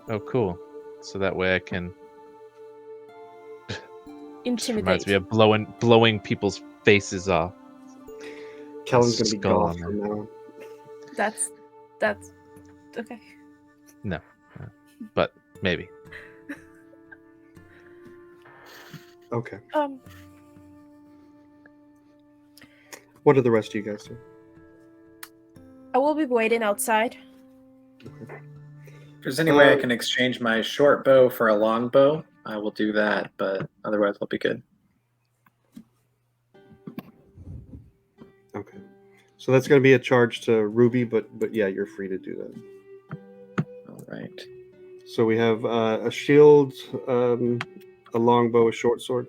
Oh, cool. So that way I can. Just reminds Intimidate. me of blowing people's faces off. Kellen's gonna be Skull goth on from now on. That's okay. No, but maybe. Okay. What do the rest of you guys do? I will be waiting outside. Okay. If there's any way I can exchange my short bow for a long bow, I will do that, but otherwise I'll be good. Okay. So that's going to be a charge to Ruby, but yeah, you're free to do that. All right. So we have a shield, a longbow, a short sword.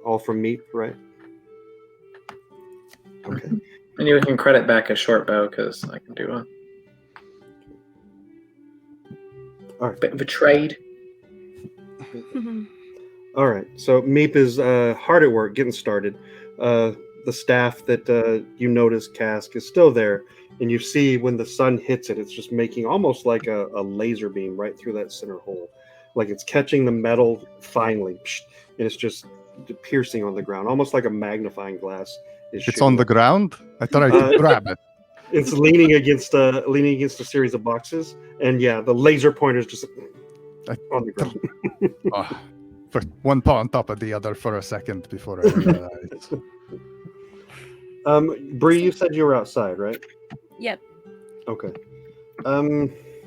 All from Meep, right? Okay. And you can credit back a short bow because I can do a bit of a trade. All right. So Meep is hard at work, getting started. The staff that you notice cask is still there, and you see when the sun hits it, it's just making almost like a laser beam right through that center hole, like it's catching the metal finely, and it's just piercing on the ground, almost like a magnifying glass. It's on the ground. I thought I could grab it. It's leaning against a series of boxes, and yeah, the laser pointer is just on the ground. For one paw on top of the other for a second before I realized. Bree, you said you were outside, right? Yep. Okay.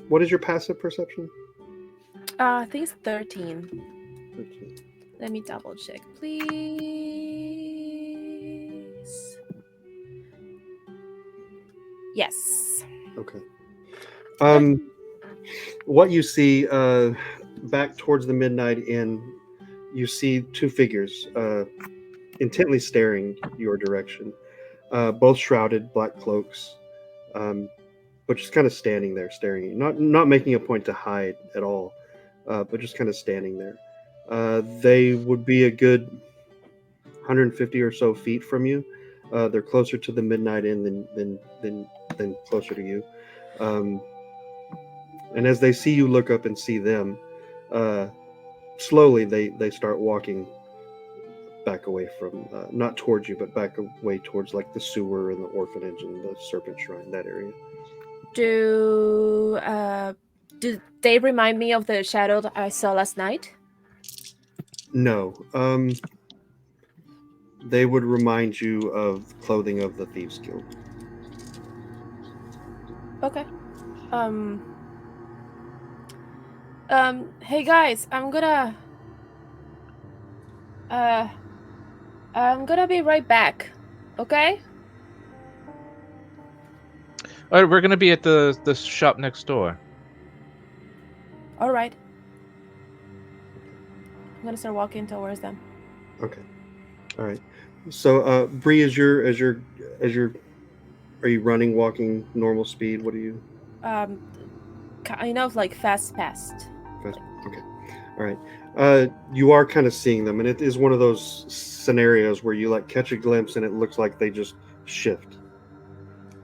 What is your passive perception? I think it's 13. 13. Let me double check, please. Yes. Okay. What you see back towards the Midnight Inn, you see two figures intently staring your direction, both shrouded, black cloaks, but just kind of standing there staring at you, not making a point to hide at all, but just kind of standing there. They would be a good 150 or so feet from you. They're closer to the Midnight Inn than closer to you. And as they see you look up and see them, slowly they start walking back away from, not towards you, but back away towards like the sewer and the orphanage and the Serpent Shrine, that area. Do they remind me of the shadow that I saw last night? No. They would remind you of clothing of the Thieves Guild. Okay. Hey guys, I'm gonna be right back. Okay? All right, we're gonna be at the shop next door. All right. I'm gonna start walking towards them. Okay. All right. So, Bree, are you running, walking, normal speed? What are you? Kind of like fast paced. Okay. All right. You are kind of seeing them, and it is one of those scenarios where you like catch a glimpse, and it looks like they just shift,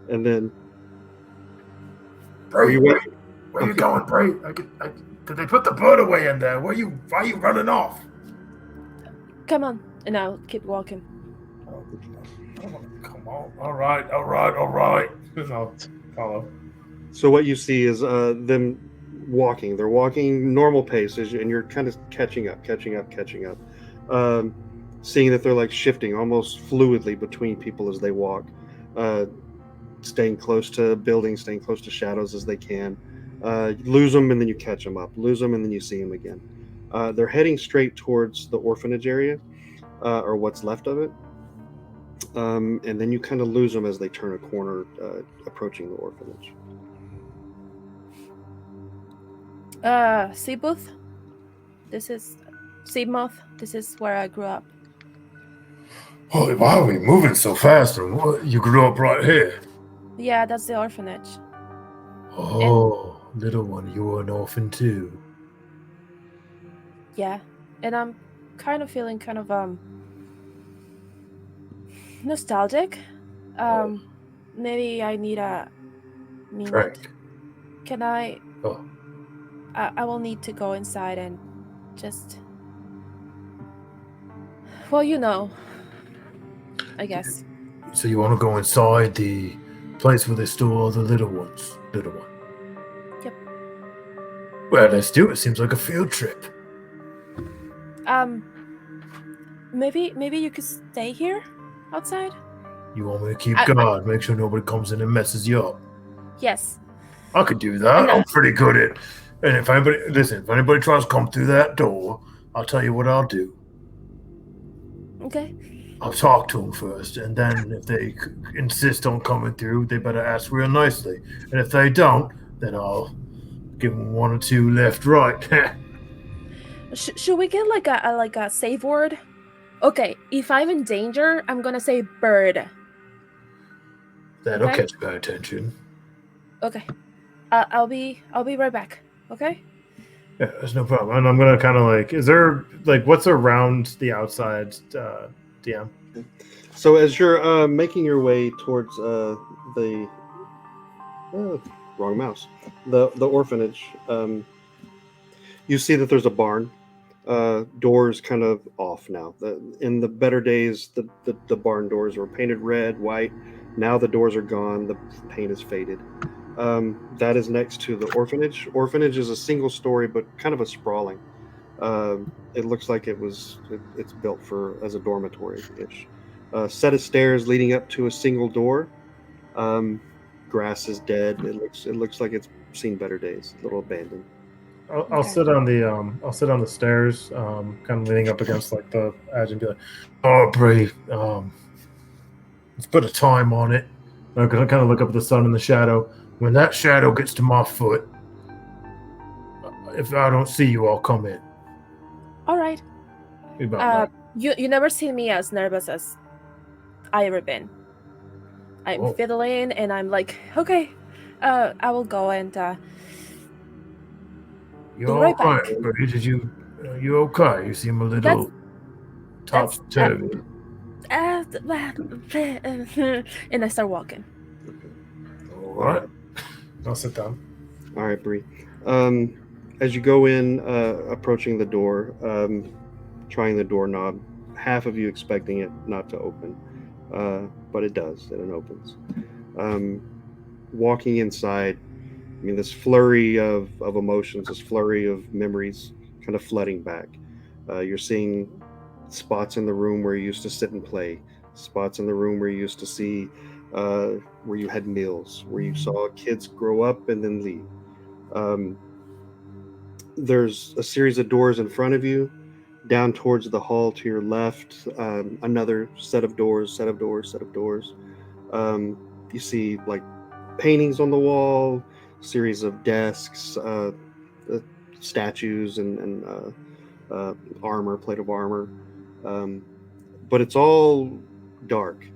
and then. Bray, where are you going, Bray? Did they put the bird away in there? Why are you running off? Come on, and I'll keep walking. Oh, come on. All right. I'll follow. So what you see is them walking. They're walking normal pace, and you're kind of catching up. Seeing that they're like shifting almost fluidly between people as they walk. Staying close to buildings, staying close to shadows as they can. Lose them and then you catch them up. Lose them and then you see them again. They're heading straight towards the orphanage area, or what's left of it. And then you kind of lose them as they turn a corner, approaching the orphanage. Seabooth? This is Seamoth. This is where I grew up. Holy, why are we moving so fast? And what? You grew up right here? Yeah, that's the orphanage. Oh, little one, you were an orphan too. Yeah, and I'm kind of feeling kind of nostalgic. Maybe I need a minute. Frank. Can I? Oh, I will need to go inside and just. Well, I guess. so you want to go inside the place where they store all the little ones? Little one. Yep. Well, let's do it. Seems like a field trip. Maybe you could stay here, outside. You want me to keep guard, make sure nobody comes in and messes you up? Yes. I could do that. I'm pretty good at. And if anybody tries to come through that door, I'll tell you what I'll do. Okay. I'll talk to them first, and then if they insist on coming through, they better ask real nicely. And if they don't, then I'll give them one or two left, right. Should we get like a safe word? Okay, if I'm in danger, I'm gonna say bird. That'll Okay. catch my attention. Okay. I'll be right back. Okay. Yeah, there's no problem. And I'm gonna kind of like, is there like what's around the outside, DM? So as you're making your way towards the wrong mouse, the orphanage, you see that there's a barn. Doors kind of off now. In the better days, the barn doors were painted red, white. Now the doors are gone. The paint is faded. That is next to the orphanage. Orphanage is a single story, but kind of a sprawling. It looks like it's built as a dormitory-ish. Set of stairs leading up to a single door. Grass is dead. It looks like it's seen better days. A little abandoned. I'll sit on the stairs, kind of leaning up against like the edge and be like, "Oh, Bree, let's put a time on it." I'm gonna kind of look up at the sun in the shadow. When that shadow gets to my foot, if I don't see you, I'll come in. All right. You never seen me as nervous as I ever been. I'm fiddling and I'm like, okay, I will go and You're right all right, back. Bree. You okay? You seem a little topsy-turvy. And I start walking. All right. I'll sit down. All right, Bree. As you go in, approaching the door, trying the doorknob, half of you expecting it not to open, but it does, and it opens. Walking inside, I mean, this flurry of emotions, this flurry of memories kind of flooding back. You're seeing spots in the room where you used to sit and play, spots in the room where you used to see, where you had meals, where you saw kids grow up and then leave. There's a series of doors in front of you. Down towards the hall to your left, another set of doors. You see like paintings on the wall, series of desks, statues, and armor, plate of armor. But it's all dark.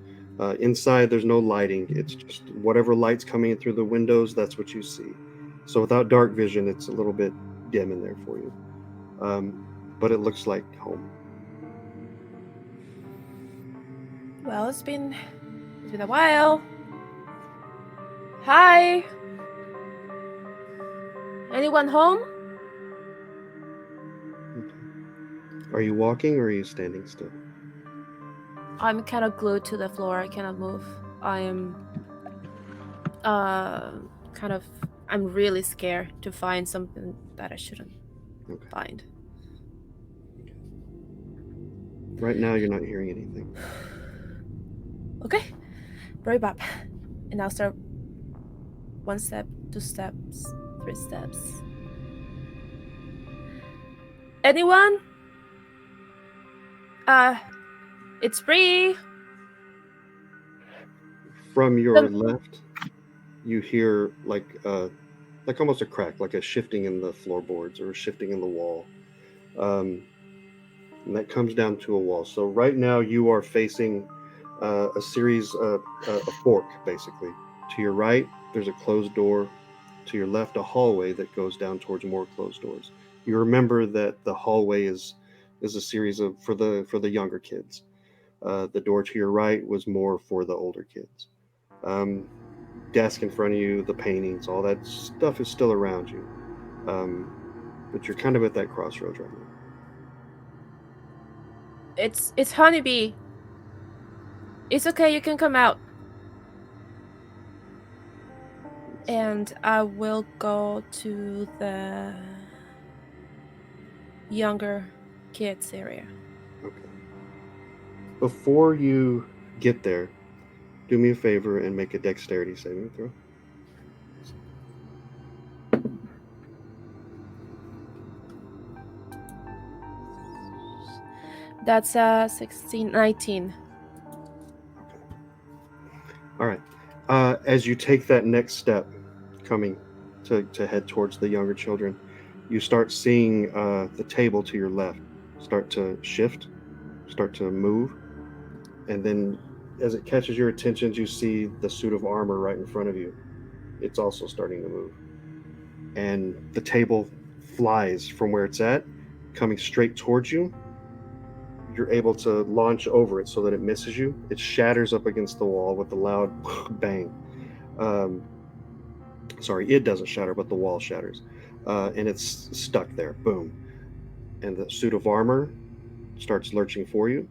Inside, there's no lighting. It's just whatever light's coming in through the windows, that's what you see. So without dark vision, it's a little bit dim in there for you. But it looks like home. Well, it's been a while. Hi. Anyone home? Okay. Are you walking or are you standing still? I'm kind of glued to the floor. I cannot move. I am I'm really scared to find something that I shouldn't find. Right now, you're not hearing anything. Okay. Right up. And I'll start 1 step, 2 steps, 3 steps. Anyone? It's Bree. From your left, you hear like almost a crack, like a shifting in the floorboards or a shifting in the wall. And that comes down to a wall. So right now you are facing a series of a fork, basically. To your right, there's a closed door. To your left, a hallway that goes down towards more closed doors. You remember that the hallway is is a series of for the younger kids. The door to your right was more for the older kids. Desk in front of you, the paintings, all that stuff is still around you. But you're kind of at that crossroads right now. It's Honeybee. It's okay, you can come out. And I will go to the younger kids area. Okay. Before you get there, do me a favor and make a dexterity saving throw. That's 16, 19. All right. As you take that next step, coming to head towards the younger children, you start seeing the table to your left start to shift, start to move, and then as it catches your attention, you see the suit of armor right in front of you. It's also starting to move. And the table flies from where it's at, coming straight towards you. You're able to launch over it so that it misses you. It shatters up against the wall with a loud bang. Sorry, it doesn't shatter, but the wall shatters. And it's stuck there. Boom. And the suit of armor starts lurching for you.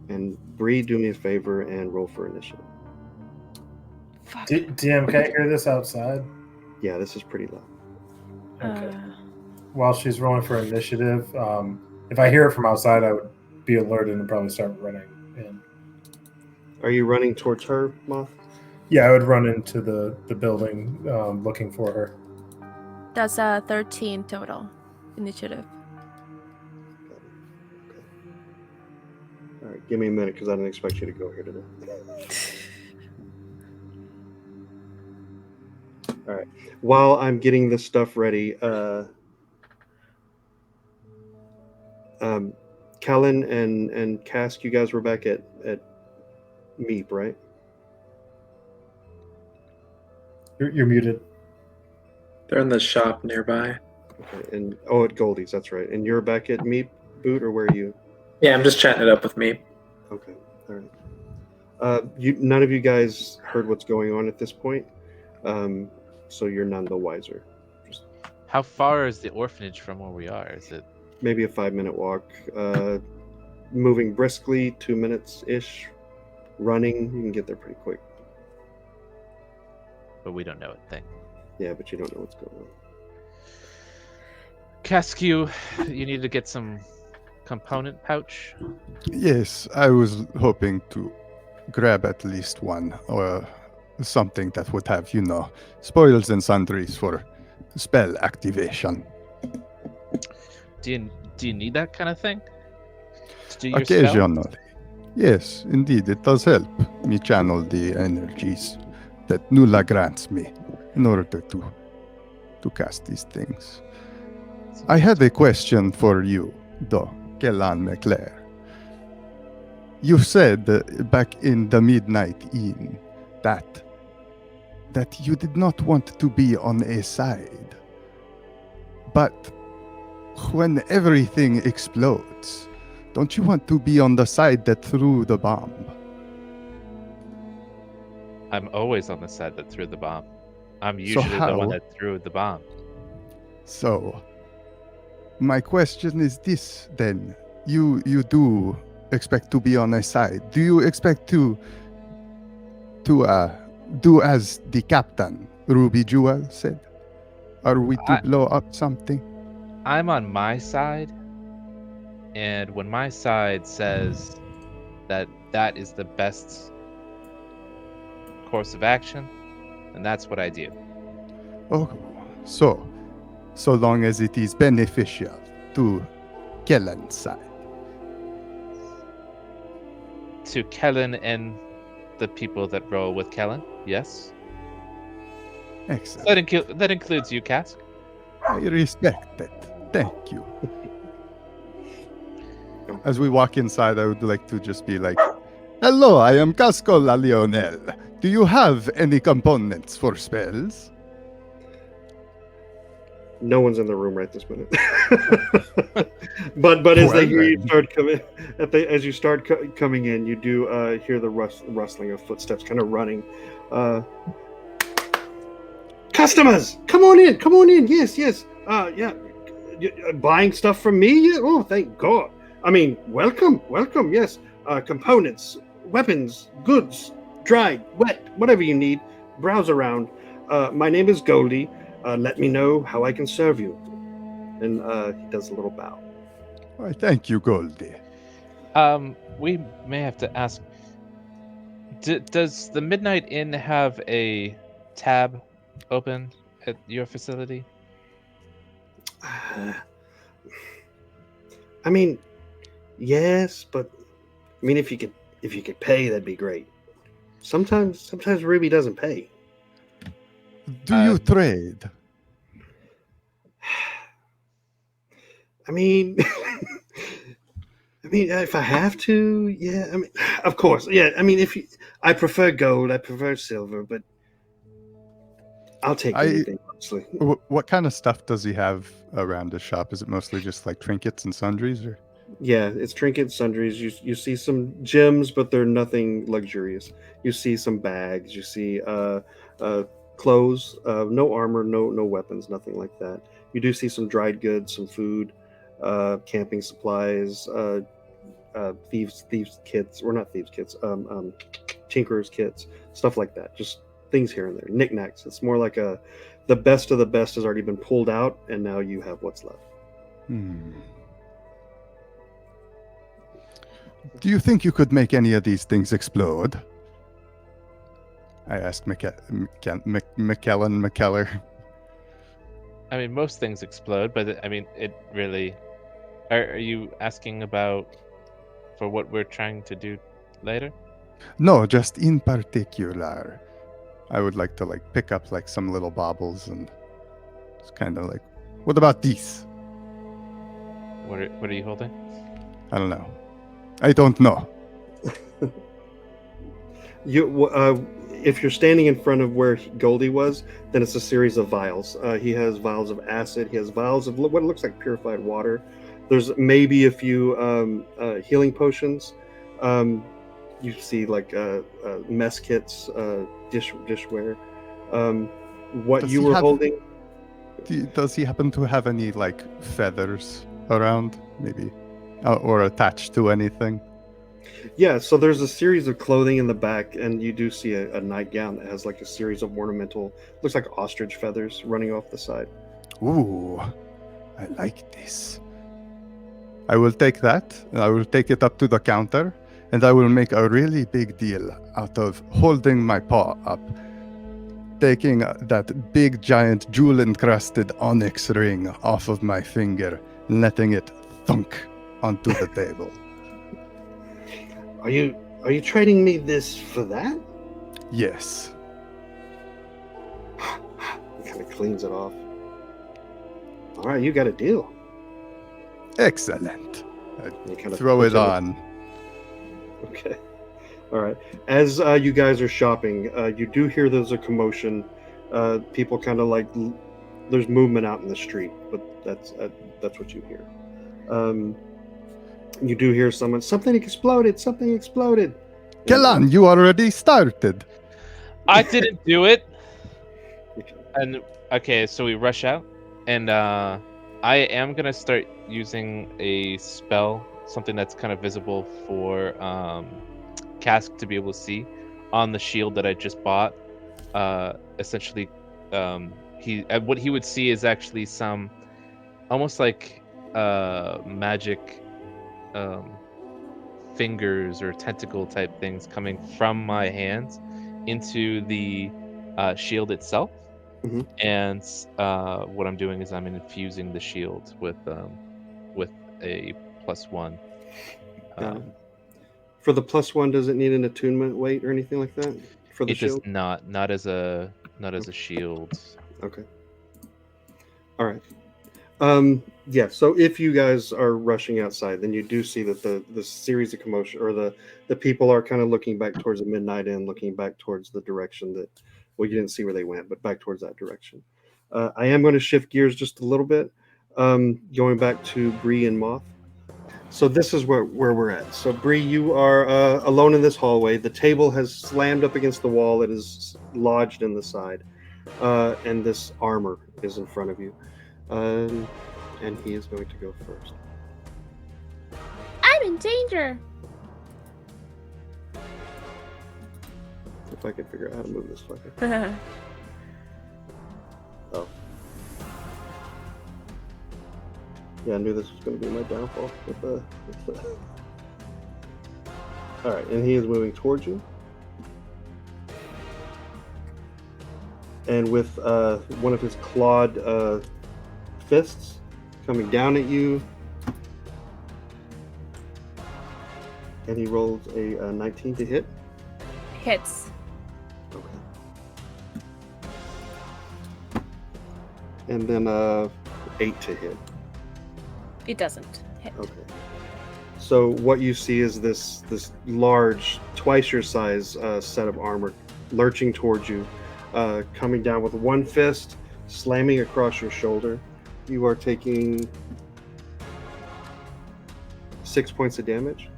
And Bree, do me a favor and roll for initiative. Fuck. DM, can I hear this outside? Yeah, this is pretty loud. Okay. While she's rolling for initiative, if I hear it from outside, I would be alerted and probably start running in. Are you running towards her, Moth? Yeah, I would run into the building looking for her. That's 13 total initiative. All right, give me a minute because I didn't expect you to go here today. All right. While I'm getting this stuff ready, Kellen and Cask, you guys were back at Meep, right? You're muted. They're in the shop nearby. Okay. And at Goldie's, that's right. And you're back at Meep, Boot, or where are you? Yeah, I'm just chatting it up with me. Okay. All right. None of you guys heard what's going on at this point, so you're none the wiser. Just How far is the orphanage from where we are? Is it maybe a 5-minute walk. Moving briskly, 2 minutes ish. Running, you can get there pretty quick. but we don't know a thing. Yeah, but you don't know what's going on. Caskew, you need to get some component pouch. Yes, I was hoping to grab at least one or something that would have, spoils and sundries for spell activation. Do you need that kind of thing? To do your spell? Occasionally. Yes, indeed, it does help me channel the energies that Nula grants me in order to cast these things. I had a question for you, though, Kellan McClare. You said back in the Midnight Inn that you did not want to be on a side. But when everything explodes, don't you want to be on the side that threw the bomb? I'm always on the side that threw the bomb. I'm usually the one that threw the bomb. So, my question is this then. You do expect to be on a side. Do you expect to do as the captain, Ruby Jewel, said? Are we to blow up something? I'm on my side, and when my side says that is the best course of action, and that's what I do. Oh, so long as it is beneficial to Kellan's side. To Kellen and the people that roll with Kellen, yes. Excellent. That includes you, Cask. I respect it. Thank you. As we walk inside, I would like to just be like, hello, I am Casco La Lionel. Do you have any components for spells? No one's in the room right this minute. but as they hear you start coming, as you start coming in, you do hear the rustling of footsteps, kind of running. Customers, come on in, come on in. Yes. Yeah, buying stuff from me. Yeah? Oh, thank God. I mean, welcome. Yes, components, weapons, goods, dried, wet, whatever you need. Browse around. My name is Goldie. Let me know how I can serve you. And he does a little bow. Why, thank you, Goldie. We may have to ask. Does the Midnight Inn have a tab open at your facility? I mean, yes, but I mean, if you could pay, that'd be great. Sometimes Ruby doesn't pay. Do you trade? I mean, if I have to, yeah. I mean, of course, yeah. I mean, I prefer gold, I prefer silver, but I'll take anything. Honestly. What kind of stuff does he have around his shop? Is it mostly just like trinkets and sundries, or? Yeah, it's trinkets, sundries. You see some gems, but they're nothing luxurious. You see some bags. You see clothes. No armor, no weapons, nothing like that. You do see some dried goods, some food, camping supplies, thieves kits, or not thieves kits, tinkerers kits, stuff like that. Just things here and there, knickknacks. It's more like the best of the best has already been pulled out, and now you have what's left. Do you think you could make any of these things explode? I asked McKellar. I mean, most things explode, but I mean, it really. Are you asking about for what we're trying to do later? No, just in particular. I would like to pick up some little baubles and just kind of what about these? What are you holding? I don't know. I don't know. If you're standing in front of where Goldie was, then it's a series of vials. He has vials of acid. He has vials of what looks like purified water. There's maybe a few healing potions. You see mess kits, dishware. What you were holding? Does he happen to have any feathers around, maybe, or attached to anything? Yeah, so there's a series of clothing in the back, and you do see a nightgown that has a series of ornamental, looks like ostrich feathers running off the side. Ooh, I like this. I will take that, and I will take it up to the counter, and I will make a really big deal out of holding my paw up, taking that big giant jewel-encrusted onyx ring off of my finger, and letting it thunk onto the table. Are you trading me this for that? Yes. He kind of cleans it off. All right, you got a deal. Excellent. Kind of throw it on. Okay. All right. As you guys are shopping, you do hear there's a commotion. People kind of there's movement out in the street, but that's what you hear. You do hear something exploded. Kellan, you already started. I didn't do it. And okay, so we rush out, and I am gonna start using a spell, something that's kind of visible for Cask to be able to see on the shield that I just bought. Essentially, what he would see is actually some almost like magic fingers or tentacle type things coming from my hands into the shield itself. Mm-hmm. And what I'm doing is I'm infusing the shield with a +1. For the +1, does it need an attunement weight or anything like that? For the shield? It does not as a shield. Okay. All right. Yeah, so if you guys are rushing outside, then you do see that the series of commotion, or the people are kind of looking back towards the Midnight Inn, looking back towards the direction that, well, you didn't see where they went, but back towards that direction. I am going to shift gears just a little bit, going back to Bree and Moth. So this is where we're at. So Bree, you are alone in this hallway. The table has slammed up against the wall. It is lodged in the side, and this armor is in front of you. And he is going to go first. I'm in danger. If I can figure out how to move this fucker. Oh. Yeah, I knew this was going to be my downfall. All right, and he is moving towards you. And with one of his clawed fists coming down at you. And he rolls a 19 to hit. Hits. Okay. And then 8 to hit. It doesn't hit. Okay. So what you see is this large, twice your size set of armor lurching towards you, coming down with one fist, slamming across your shoulder. You are taking 6 points of damage.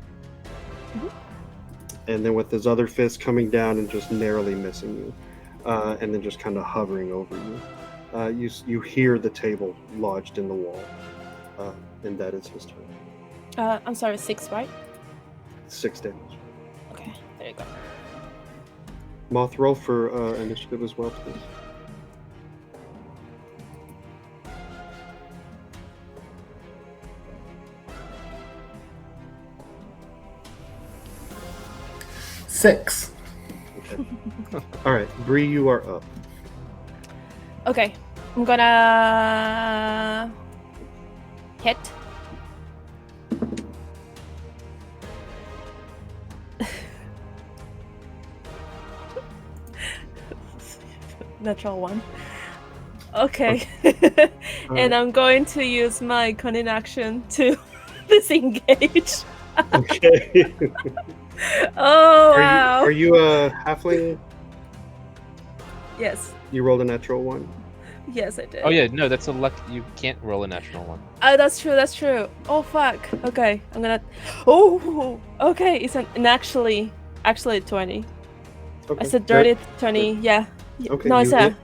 Mm-hmm. And then with his other fist coming down and just narrowly missing you, and then just kind of hovering over you. You hear the table lodged in the wall, and that is his turn. I'm sorry, 6, right? 6 damage. Okay, there you go. Moth, roll for initiative as well, please. Six. Okay. All right, Bree, you are up. Okay, I'm gonna hit. Natural 1. Okay. And I'm going to use my cunning action to disengage. Okay. Oh, wow. Are you a halfling? Yes. You rolled a natural 1? Yes, I did. Oh yeah, no, that's a luck. You can't roll a natural one. Oh, that's true. Oh, fuck. Okay, I'm gonna... Oh, okay, it's actually 20. Okay. I said dirty 20, yeah. Okay, no, I you said... hit.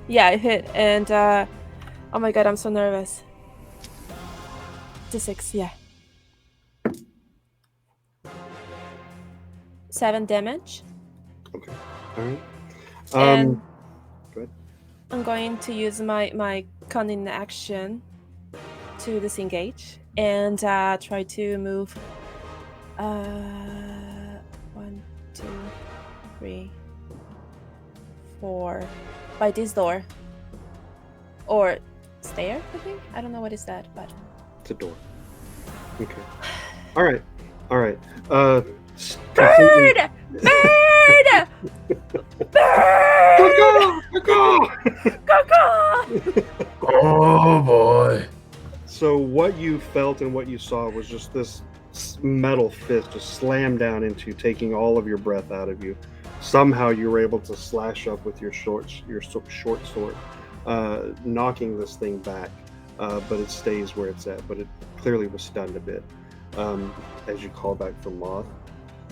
Yeah, I hit, and, oh my god, I'm so nervous. D6, yeah. 7 damage. Okay. All right. And go ahead. I'm going to use my cunning action to disengage and try to move 1, 2, 3, 4 by this door or stair, I think. I don't know what is that, but It's a door. Okay. All right. bird! Oh boy. So what you felt and what you saw was just this metal fist just slammed down into you, taking all of your breath out of you. Somehow you were able to slash up with your short sword, knocking this thing back, but it stays where it's at. But it clearly was stunned a bit as you call back for Moth,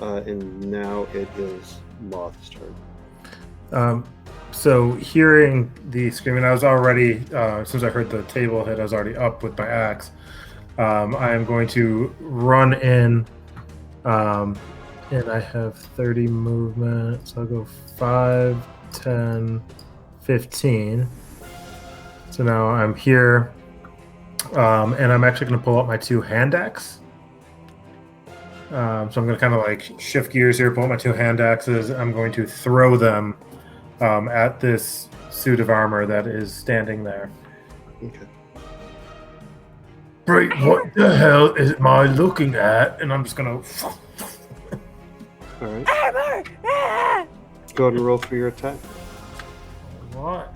and now it is Moth's turn. So hearing the screaming, I was already, as soon as I heard the table hit, I was already up with my axe. I am going to run in, and I have 30 movement, so I'll go 5, 10, 15. So now I'm here, and I'm actually going to pull out my 2 hand axe. So I'm going to kind of like shift gears here, pull out my 2 hand axes. I'm going to throw them at this suit of armor that is standing there. Okay. Great, what the hell am I looking at? And I'm just going to... All right. Armor! Ah! Go ahead and roll for your attack. What?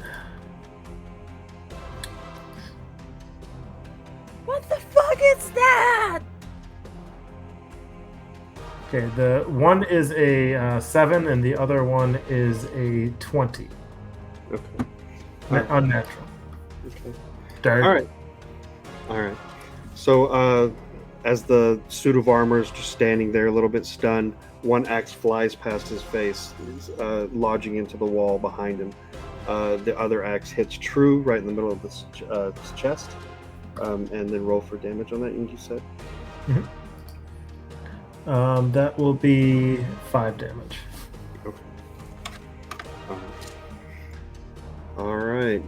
What the fuck is that? Okay, the one is a 7 and the other one is a 20. Okay. Unnatural. Okay. Dark. All right. So, as the suit of armor is just standing there, a little bit stunned, one axe flies past his face, lodging into the wall behind him. The other axe hits True right in the middle of his chest, and then roll for damage on that. You said. That will be 5 damage. Okay. All right.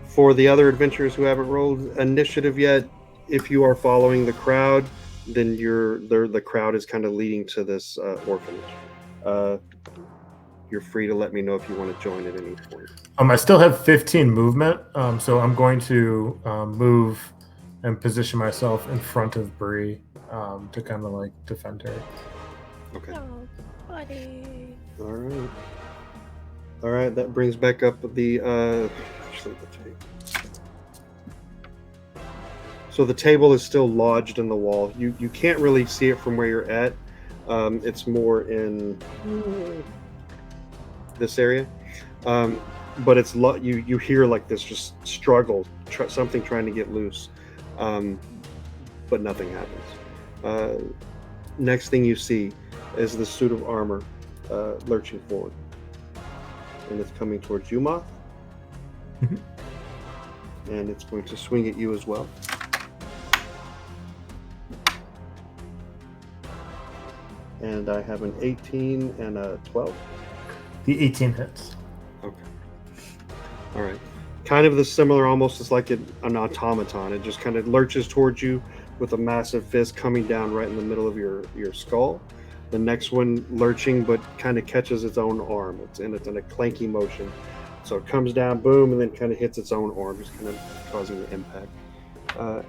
For the other adventurers who haven't rolled initiative yet, if you are following the crowd, then the crowd is kind of leading to this orphanage. You're free to let me know if you want to join at any point. I still have 15 movement, so I'm going to move and position myself in front of Bree to kind of like defend her. Okay. Oh, buddy. All right. All right. That brings back up the. Actually, the table. So the table is still lodged in the wall. You can't really see it from where you're at. It's more in this area, but it's you hear like this just struggle, something trying to get loose, but nothing happens. Next thing you see is the suit of armor lurching forward, and it's coming towards you, Moth. And it's going to swing at you as well. And I have an 18 and a 12. The 18 hits. Okay. All right. Kind of the similar, almost as like an automaton. It just kind of lurches towards you with a massive fist coming down right in the middle of your skull. The next one lurching, but kind of catches its own arm. It's in a clanky motion. So it comes down, boom, and then kind of hits its own arm, just kind of causing the impact.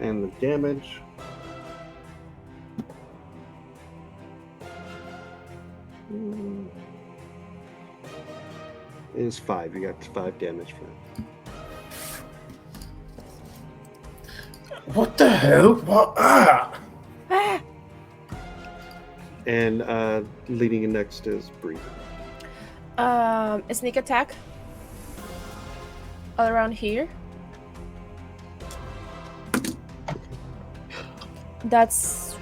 And the damage. Is 5. You got 5 damage for it. What the hell? What? And leading in next is Bree. A sneak attack. All around here. That's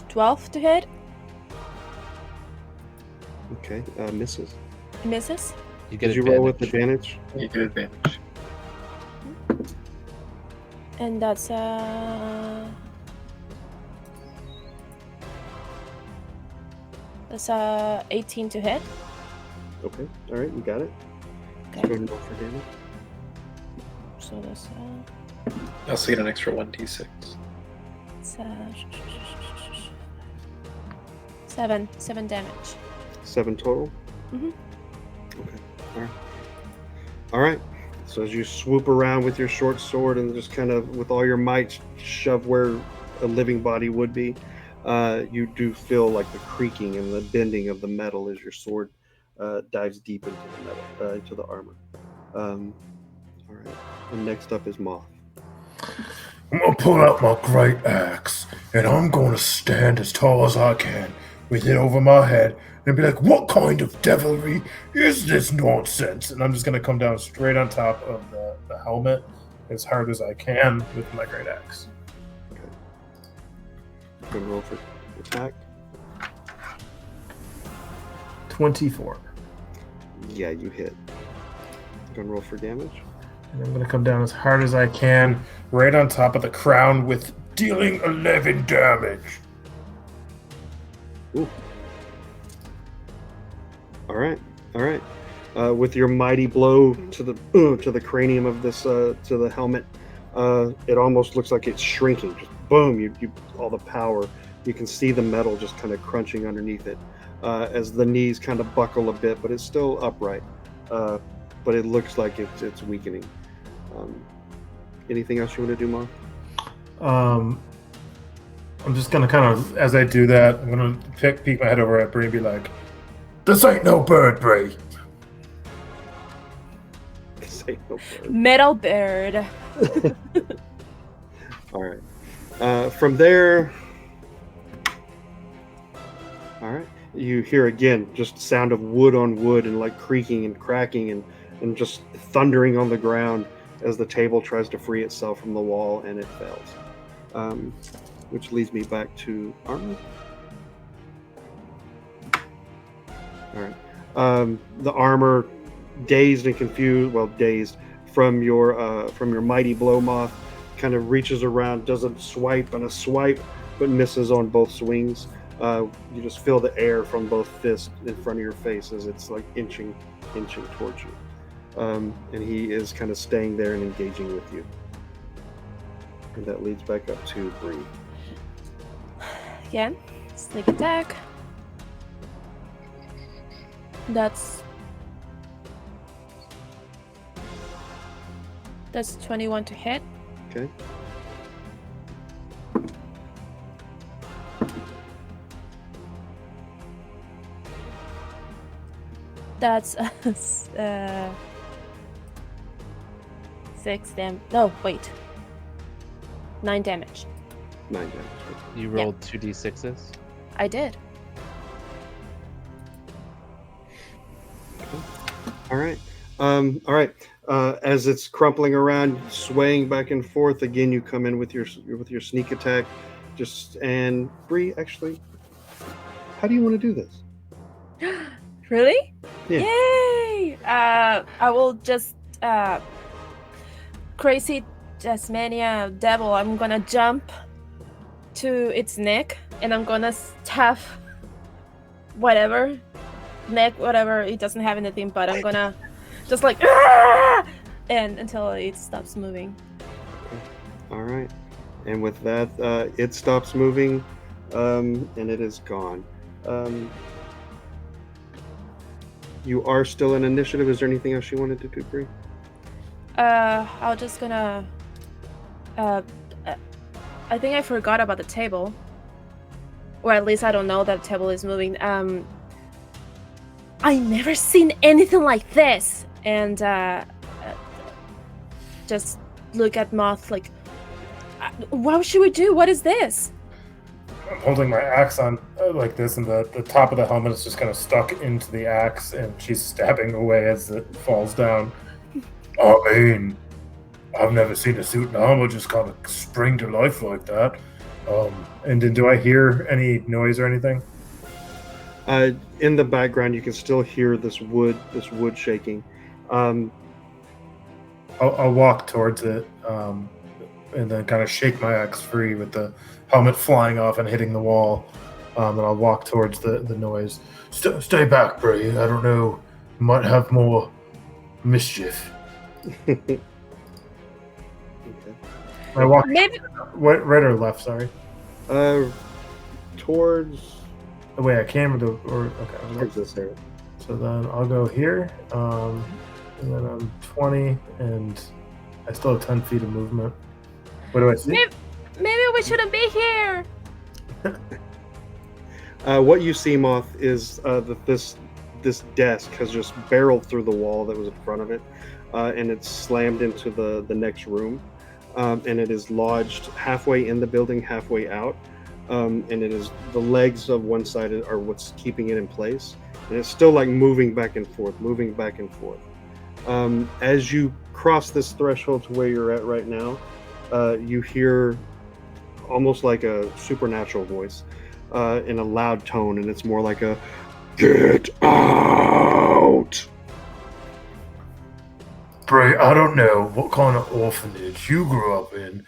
12 to hit. Okay, misses. Misses. You get Did you roll with advantage? You get advantage. And that's 18 to hit. Okay, all right, you got it. Okay. Go ahead and roll for damage. So that's You also get an extra 1d6. it's, 7 damage. 7 total? Mhm. Okay, all right. All right, so as you swoop around with your short sword and just kind of with all your might shove where a living body would be, you do feel like the creaking and the bending of the metal as your sword dives deep into the metal, into the armor. All right, and next up is Moth. I'm gonna pull out my great axe, and I'm gonna stand as tall as I can with it over my head and be like, what kind of devilry is this nonsense? And I'm just going to come down straight on top of the helmet as hard as I can with my great axe. Okay. Go roll for attack. 24. Yeah, you hit. Gonna roll for damage. And I'm going to come down as hard as I can, right on top of the crown with dealing 11 damage. Ooh. All right. With your mighty blow to the cranium of this to the helmet, it almost looks like it's shrinking. Just boom! You all the power. You can see the metal just kind of crunching underneath it as the knees kind of buckle a bit, but it's still upright. But it looks like it's weakening. Anything else you want to do, Mom? I'm just gonna kind of, as I do that, I'm gonna peek my head over at Bree and be like, This ain't no bird, Bree. Say no word. Metal bird. All right. From there. All right. you hear again just sound of wood on wood and like creaking and cracking and just thundering on the ground as the table tries to free itself from the wall and it fails. Which leads me back to armor. All right. The armor, dazed and confused, dazed from your mighty blow moth, kind of reaches around, does a swipe and a swipe, but misses on both swings. You just feel the air from both fists in front of your face as it's like inching towards you. And he is kind of staying there and engaging with you. And that leads back up to Bree. Again, sneak attack. That's 21 to hit. Okay. That's 6 damage. No, wait. 9 damage. 9 damage. You rolled 2d6s? I did. All right. All right. As it's crumpling around, swaying back and forth, again you come in with your sneak attack. And Bree, actually, how do you want to do this? Really? Yeah. Yay! I will just crazy Tasmania devil. I'm gonna jump to its neck and I'm gonna staff whatever neck, whatever. It doesn't have anything, but I'm gonna just like and until it stops moving. All right. And with that, it stops moving, and it is gone. You are still in initiative. Is there anything else you wanted to do, Bree? I'm just gonna. I think I forgot about the table, or at least I don't know that the table is moving. I never seen anything like this, and just look at Moth like, what should we do? What is this? I'm holding my axe on like this, and the top of the helmet is just kind of stuck into the axe, and she's stabbing away as it falls down. I mean, I've never seen a suit and armor just kind of spring to life like that. And then do I hear any noise or anything? In the background, you can still hear this wood shaking. I'll walk towards it, and then kind of shake my axe free with the helmet flying off and hitting the wall. And I'll walk towards the noise. Stay back, Bree. I don't know. Might have more mischief. Okay. I walk Maybe. right or left. Sorry. Towards. Oh, wait, I can with okay. Towards this area. So then I'll go here, and then I'm 20, and I still have 10 feet of movement. What do I see? Maybe we shouldn't be here. What you see, Moth, is that this desk has just barreled through the wall that was in front of it, and it's slammed into the next room, and it is lodged halfway in the building, halfway out, and it is the legs of one side are what's keeping it in place, and it's still like moving back and forth. As you cross this threshold to where you're at right now, you hear almost like a supernatural voice in a loud tone, and it's more like a "Get out!" Bray, I don't know what kind of orphanage you grew up in,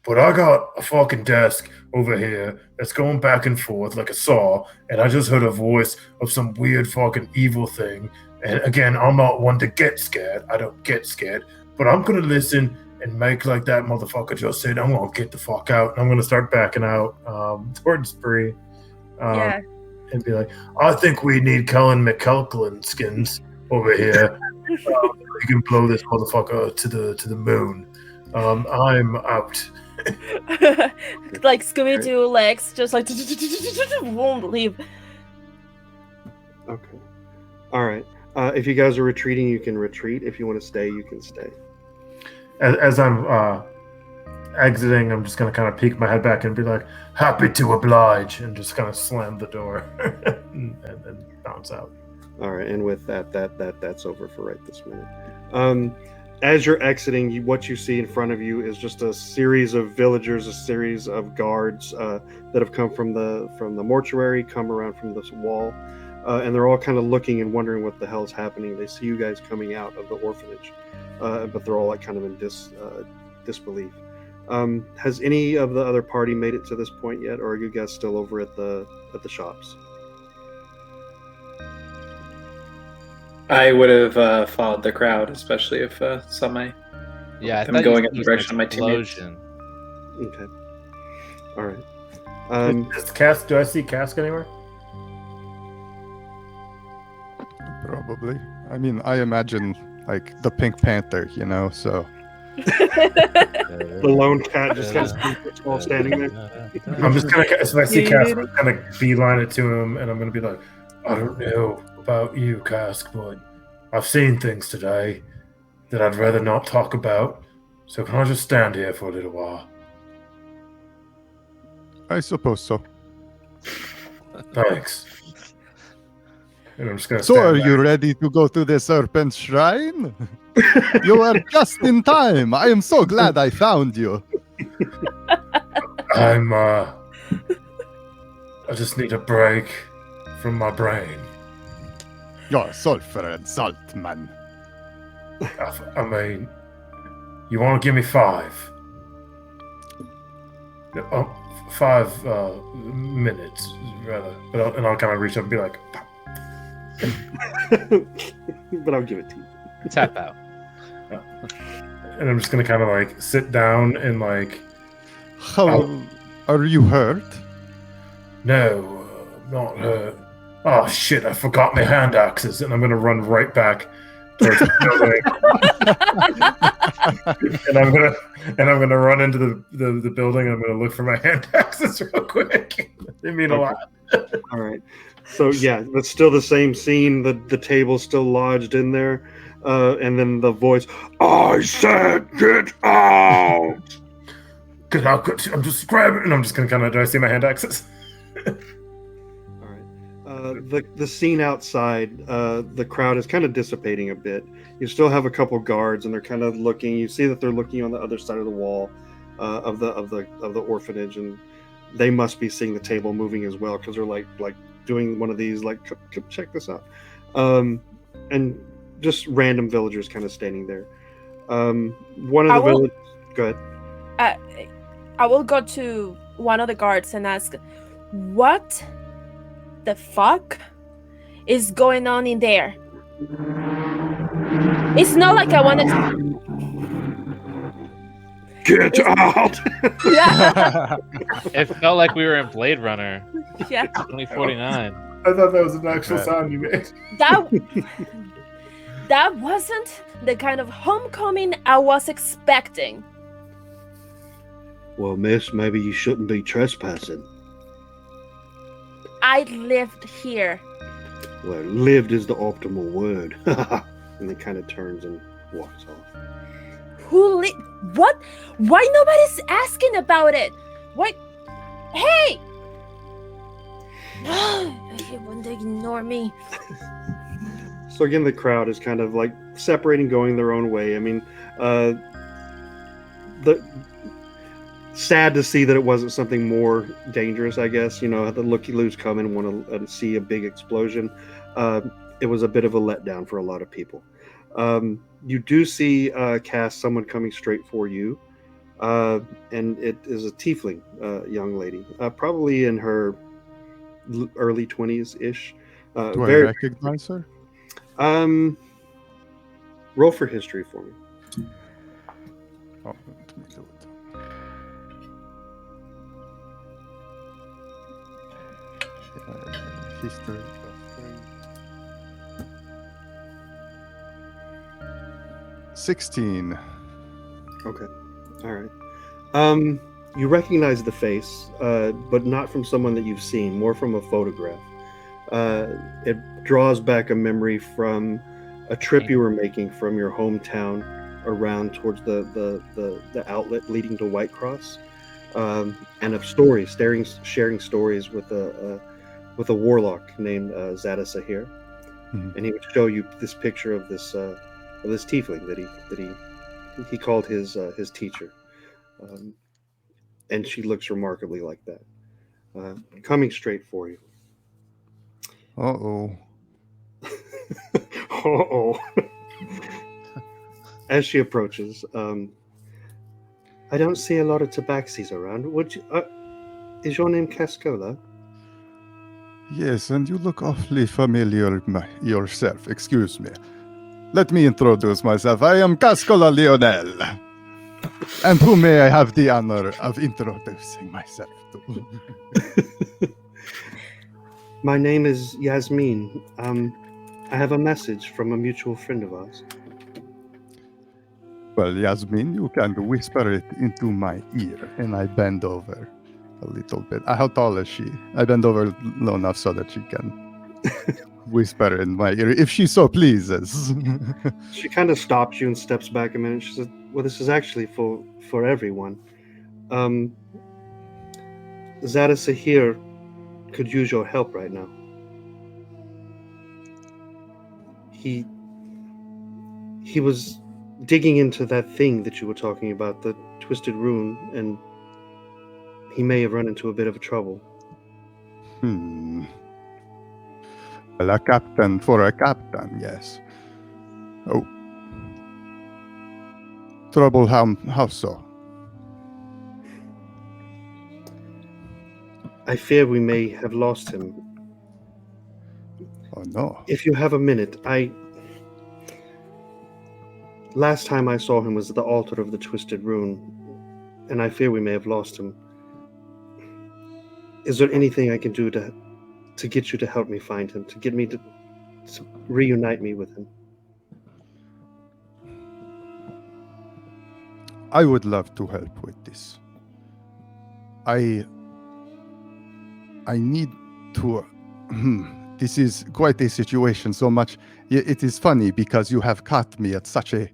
but I got a fucking desk over here that's going back and forth like a saw, and I just heard a voice of some weird fucking evil thing. And again, I'm not one to get scared. I don't get scared, but I'm gonna listen and make like that motherfucker just said. I'm gonna get the fuck out, and I'm gonna start backing out towards Bree. Yeah. And be like, I think we need Kellen McKelkland skins over here. You can blow this motherfucker to the moon. I'm out. Like Scooby-Doo legs, just like won't leave. Okay. All right. If you guys are retreating, you can retreat. If you want to stay, you can stay. As I'm exiting, I'm just gonna kind of peek my head back and be like, "Happy to oblige," and just kind of slam the door and bounce out. All right, and with that's over for right this minute. As you're exiting, what you see in front of you is just a series of villagers, a series of guards that have come from the mortuary, come around from this wall, and they're all kind of looking and wondering what the hell's happening. They see you guys coming out of the orphanage, but they're all like kind of in disbelief. Has any of the other party made it to this point yet, or are you guys still over at the shops? I would have followed the crowd, especially if saw my. Yeah, I I'm thought going you in the said direction of my teammates. explosion. Okay. All right. Is Cask? Do I see Cask anywhere? Probably. I mean, I imagine like the Pink Panther, you know. So The lone cat just kind of all standing there. I'm just gonna. So I see Cask, I'm gonna beeline it to him, and I'm gonna be like, "I don't know about you, Cask, but I've seen things today that I'd rather not talk about. So can I just stand here for a little while?" I suppose so. Thanks. And I'm just gonna. So, stand are back. you ready to go to the Serpent Shrine? You are just in time. I am so glad I found you. I just need a break from my brain. You're sulfur and salt, man. I mean, you want to give me 5? 5 minutes, rather. But I'll kind of reach up and be like, But I'll give it to you. Tap out. and I'm just gonna kind of like sit down and like, How are you hurt? no, not hurt. Oh shit! I forgot my hand axes, and I'm gonna run right back towards the building. and I'm gonna run into the building. And I'm gonna look for my hand axes real quick. They mean a lot. All right. So yeah, that's still the same scene. The table's still lodged in there, and then the voice, "I said, get out!" Cause I'm just grabbing, and I'm just gonna kind of. Do I see my hand axes? All right. The scene outside, the crowd is kind of dissipating a bit. You still have a couple guards, and they're kind of looking. You see that they're looking on the other side of the wall of the orphanage, and they must be seeing the table moving as well because they're like doing one of these like check this out, and just random villagers kind of standing there. One of the villagers. Go ahead. I will go to one of the guards and ask, "What the fuck is going on in there?" It's not like I wanted to. Get out! Yeah. It felt like we were in Blade Runner Yeah. 2049. I thought that was an actual sound you made. That wasn't the kind of homecoming I was expecting. Well, miss, maybe you shouldn't be trespassing. I lived here. Well, lived is the optimal word. And it kind of turns and walks off. What? Why nobody's asking about it? What? Hey! I hate when they ignore me. So again, the crowd is kind of like separating, going their own way. I mean, sad to see that it wasn't something more dangerous, I guess. You know, the looky-loos come and want to see a big explosion. It was a bit of a letdown for a lot of people. You do see Cass, someone coming straight for you, and it is a tiefling young lady, probably in her early 20s-ish. Do I recognize her? Roll for history for me. Oh, let me do it. History. 16. Okay. All right. You recognize the face, but not from someone that you've seen, more from a photograph. It draws back a memory from a trip you were making from your hometown around towards the outlet leading to Whitecross, and of stories, sharing stories with a warlock named Zada here, and he would show you this picture of this tiefling that he called his teacher, and she looks remarkably like that, coming straight for you. Uh-oh. Uh-oh. As she approaches, I don't see a lot of tabaxis around. Would you? Is your name Cascola? Yes, and you look awfully familiar yourself. Excuse me. Let me introduce myself. I am Cascola Lionel. And who may I have the honor of introducing myself to? My name is Yasmin. I have a message from a mutual friend of ours. Well, Yasmin, you can whisper it into my ear, and I bend over a little bit. How tall is she? I bend over low enough so that she can whisper in my ear, if she so pleases. She kind of stops you and steps back a minute. She says, well, this is actually for everyone. Zada Sahir could use your help right now. He was digging into that thing that you were talking about, the Twisted Rune, and he may have run into a bit of trouble. Well, a captain for a captain, yes. Oh. Trouble, how so? I fear we may have lost him. Oh, no. If you have a minute, last time I saw him was at the altar of the Twisted Rune, and I fear we may have lost him. Is there anything I can do to get you to help me find him, to get me to reunite me with him? I would love to help with this. I need to... This is quite a situation, so much... It is funny because you have caught me at such a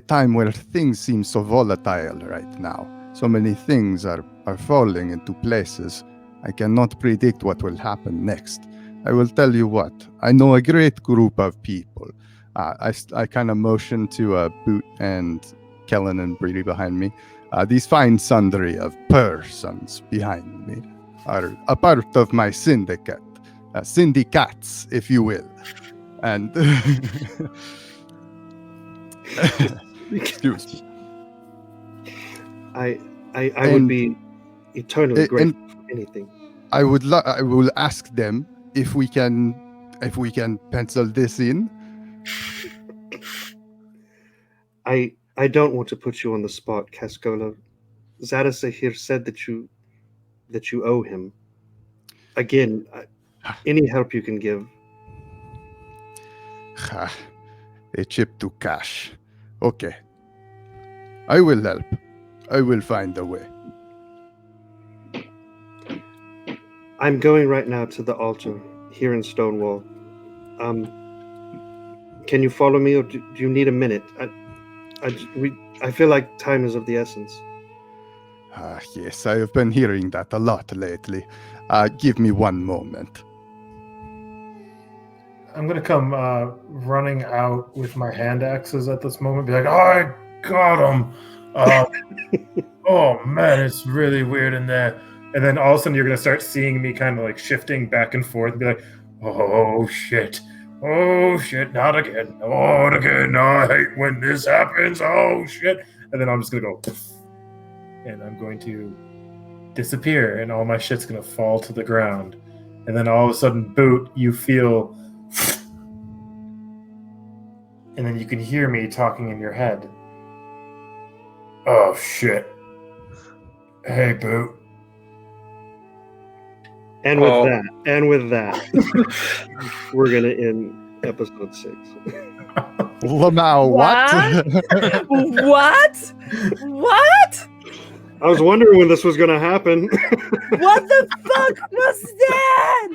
time where things seem so volatile right now. So many things are falling into places. I cannot predict what will happen next. I will tell you what. I know a great group of people. I kind of motion to Boot and Kellen and Brady behind me. These fine sundry of persons behind me are a part of my syndicate. Syndicats, if you will. And... Excuse me. I would be eternally grateful for anything. I will ask them if we can pencil this in. I don't want to put you on the spot, Cascola. Zada Sahir said that you owe him. Again, any help you can give. A chip to cash. Okay. I will help. I will find a way. I'm going right now to the altar here in Stonewall. Can you follow me, or do you need a minute? I feel like time is of the essence. Yes, I have been hearing that a lot lately. Give me one moment. I'm going to come running out with my hand axes at this moment. Be like, oh, I got him. Oh, man, it's really weird in there. And then all of a sudden you're going to start seeing me kind of like shifting back and forth and be like, oh, shit. Oh, shit, not again. Not again. I hate when this happens. Oh, shit. And then I'm just going to go, poof, and I'm going to disappear, and all my shit's going to fall to the ground. And then all of a sudden, Boot, you feel... And then you can hear me talking in your head. Oh, shit. Hey, Boot. And with that, we're going to end episode 6. Well, now, what? What? What? I was wondering when this was going to happen. What the fuck was that?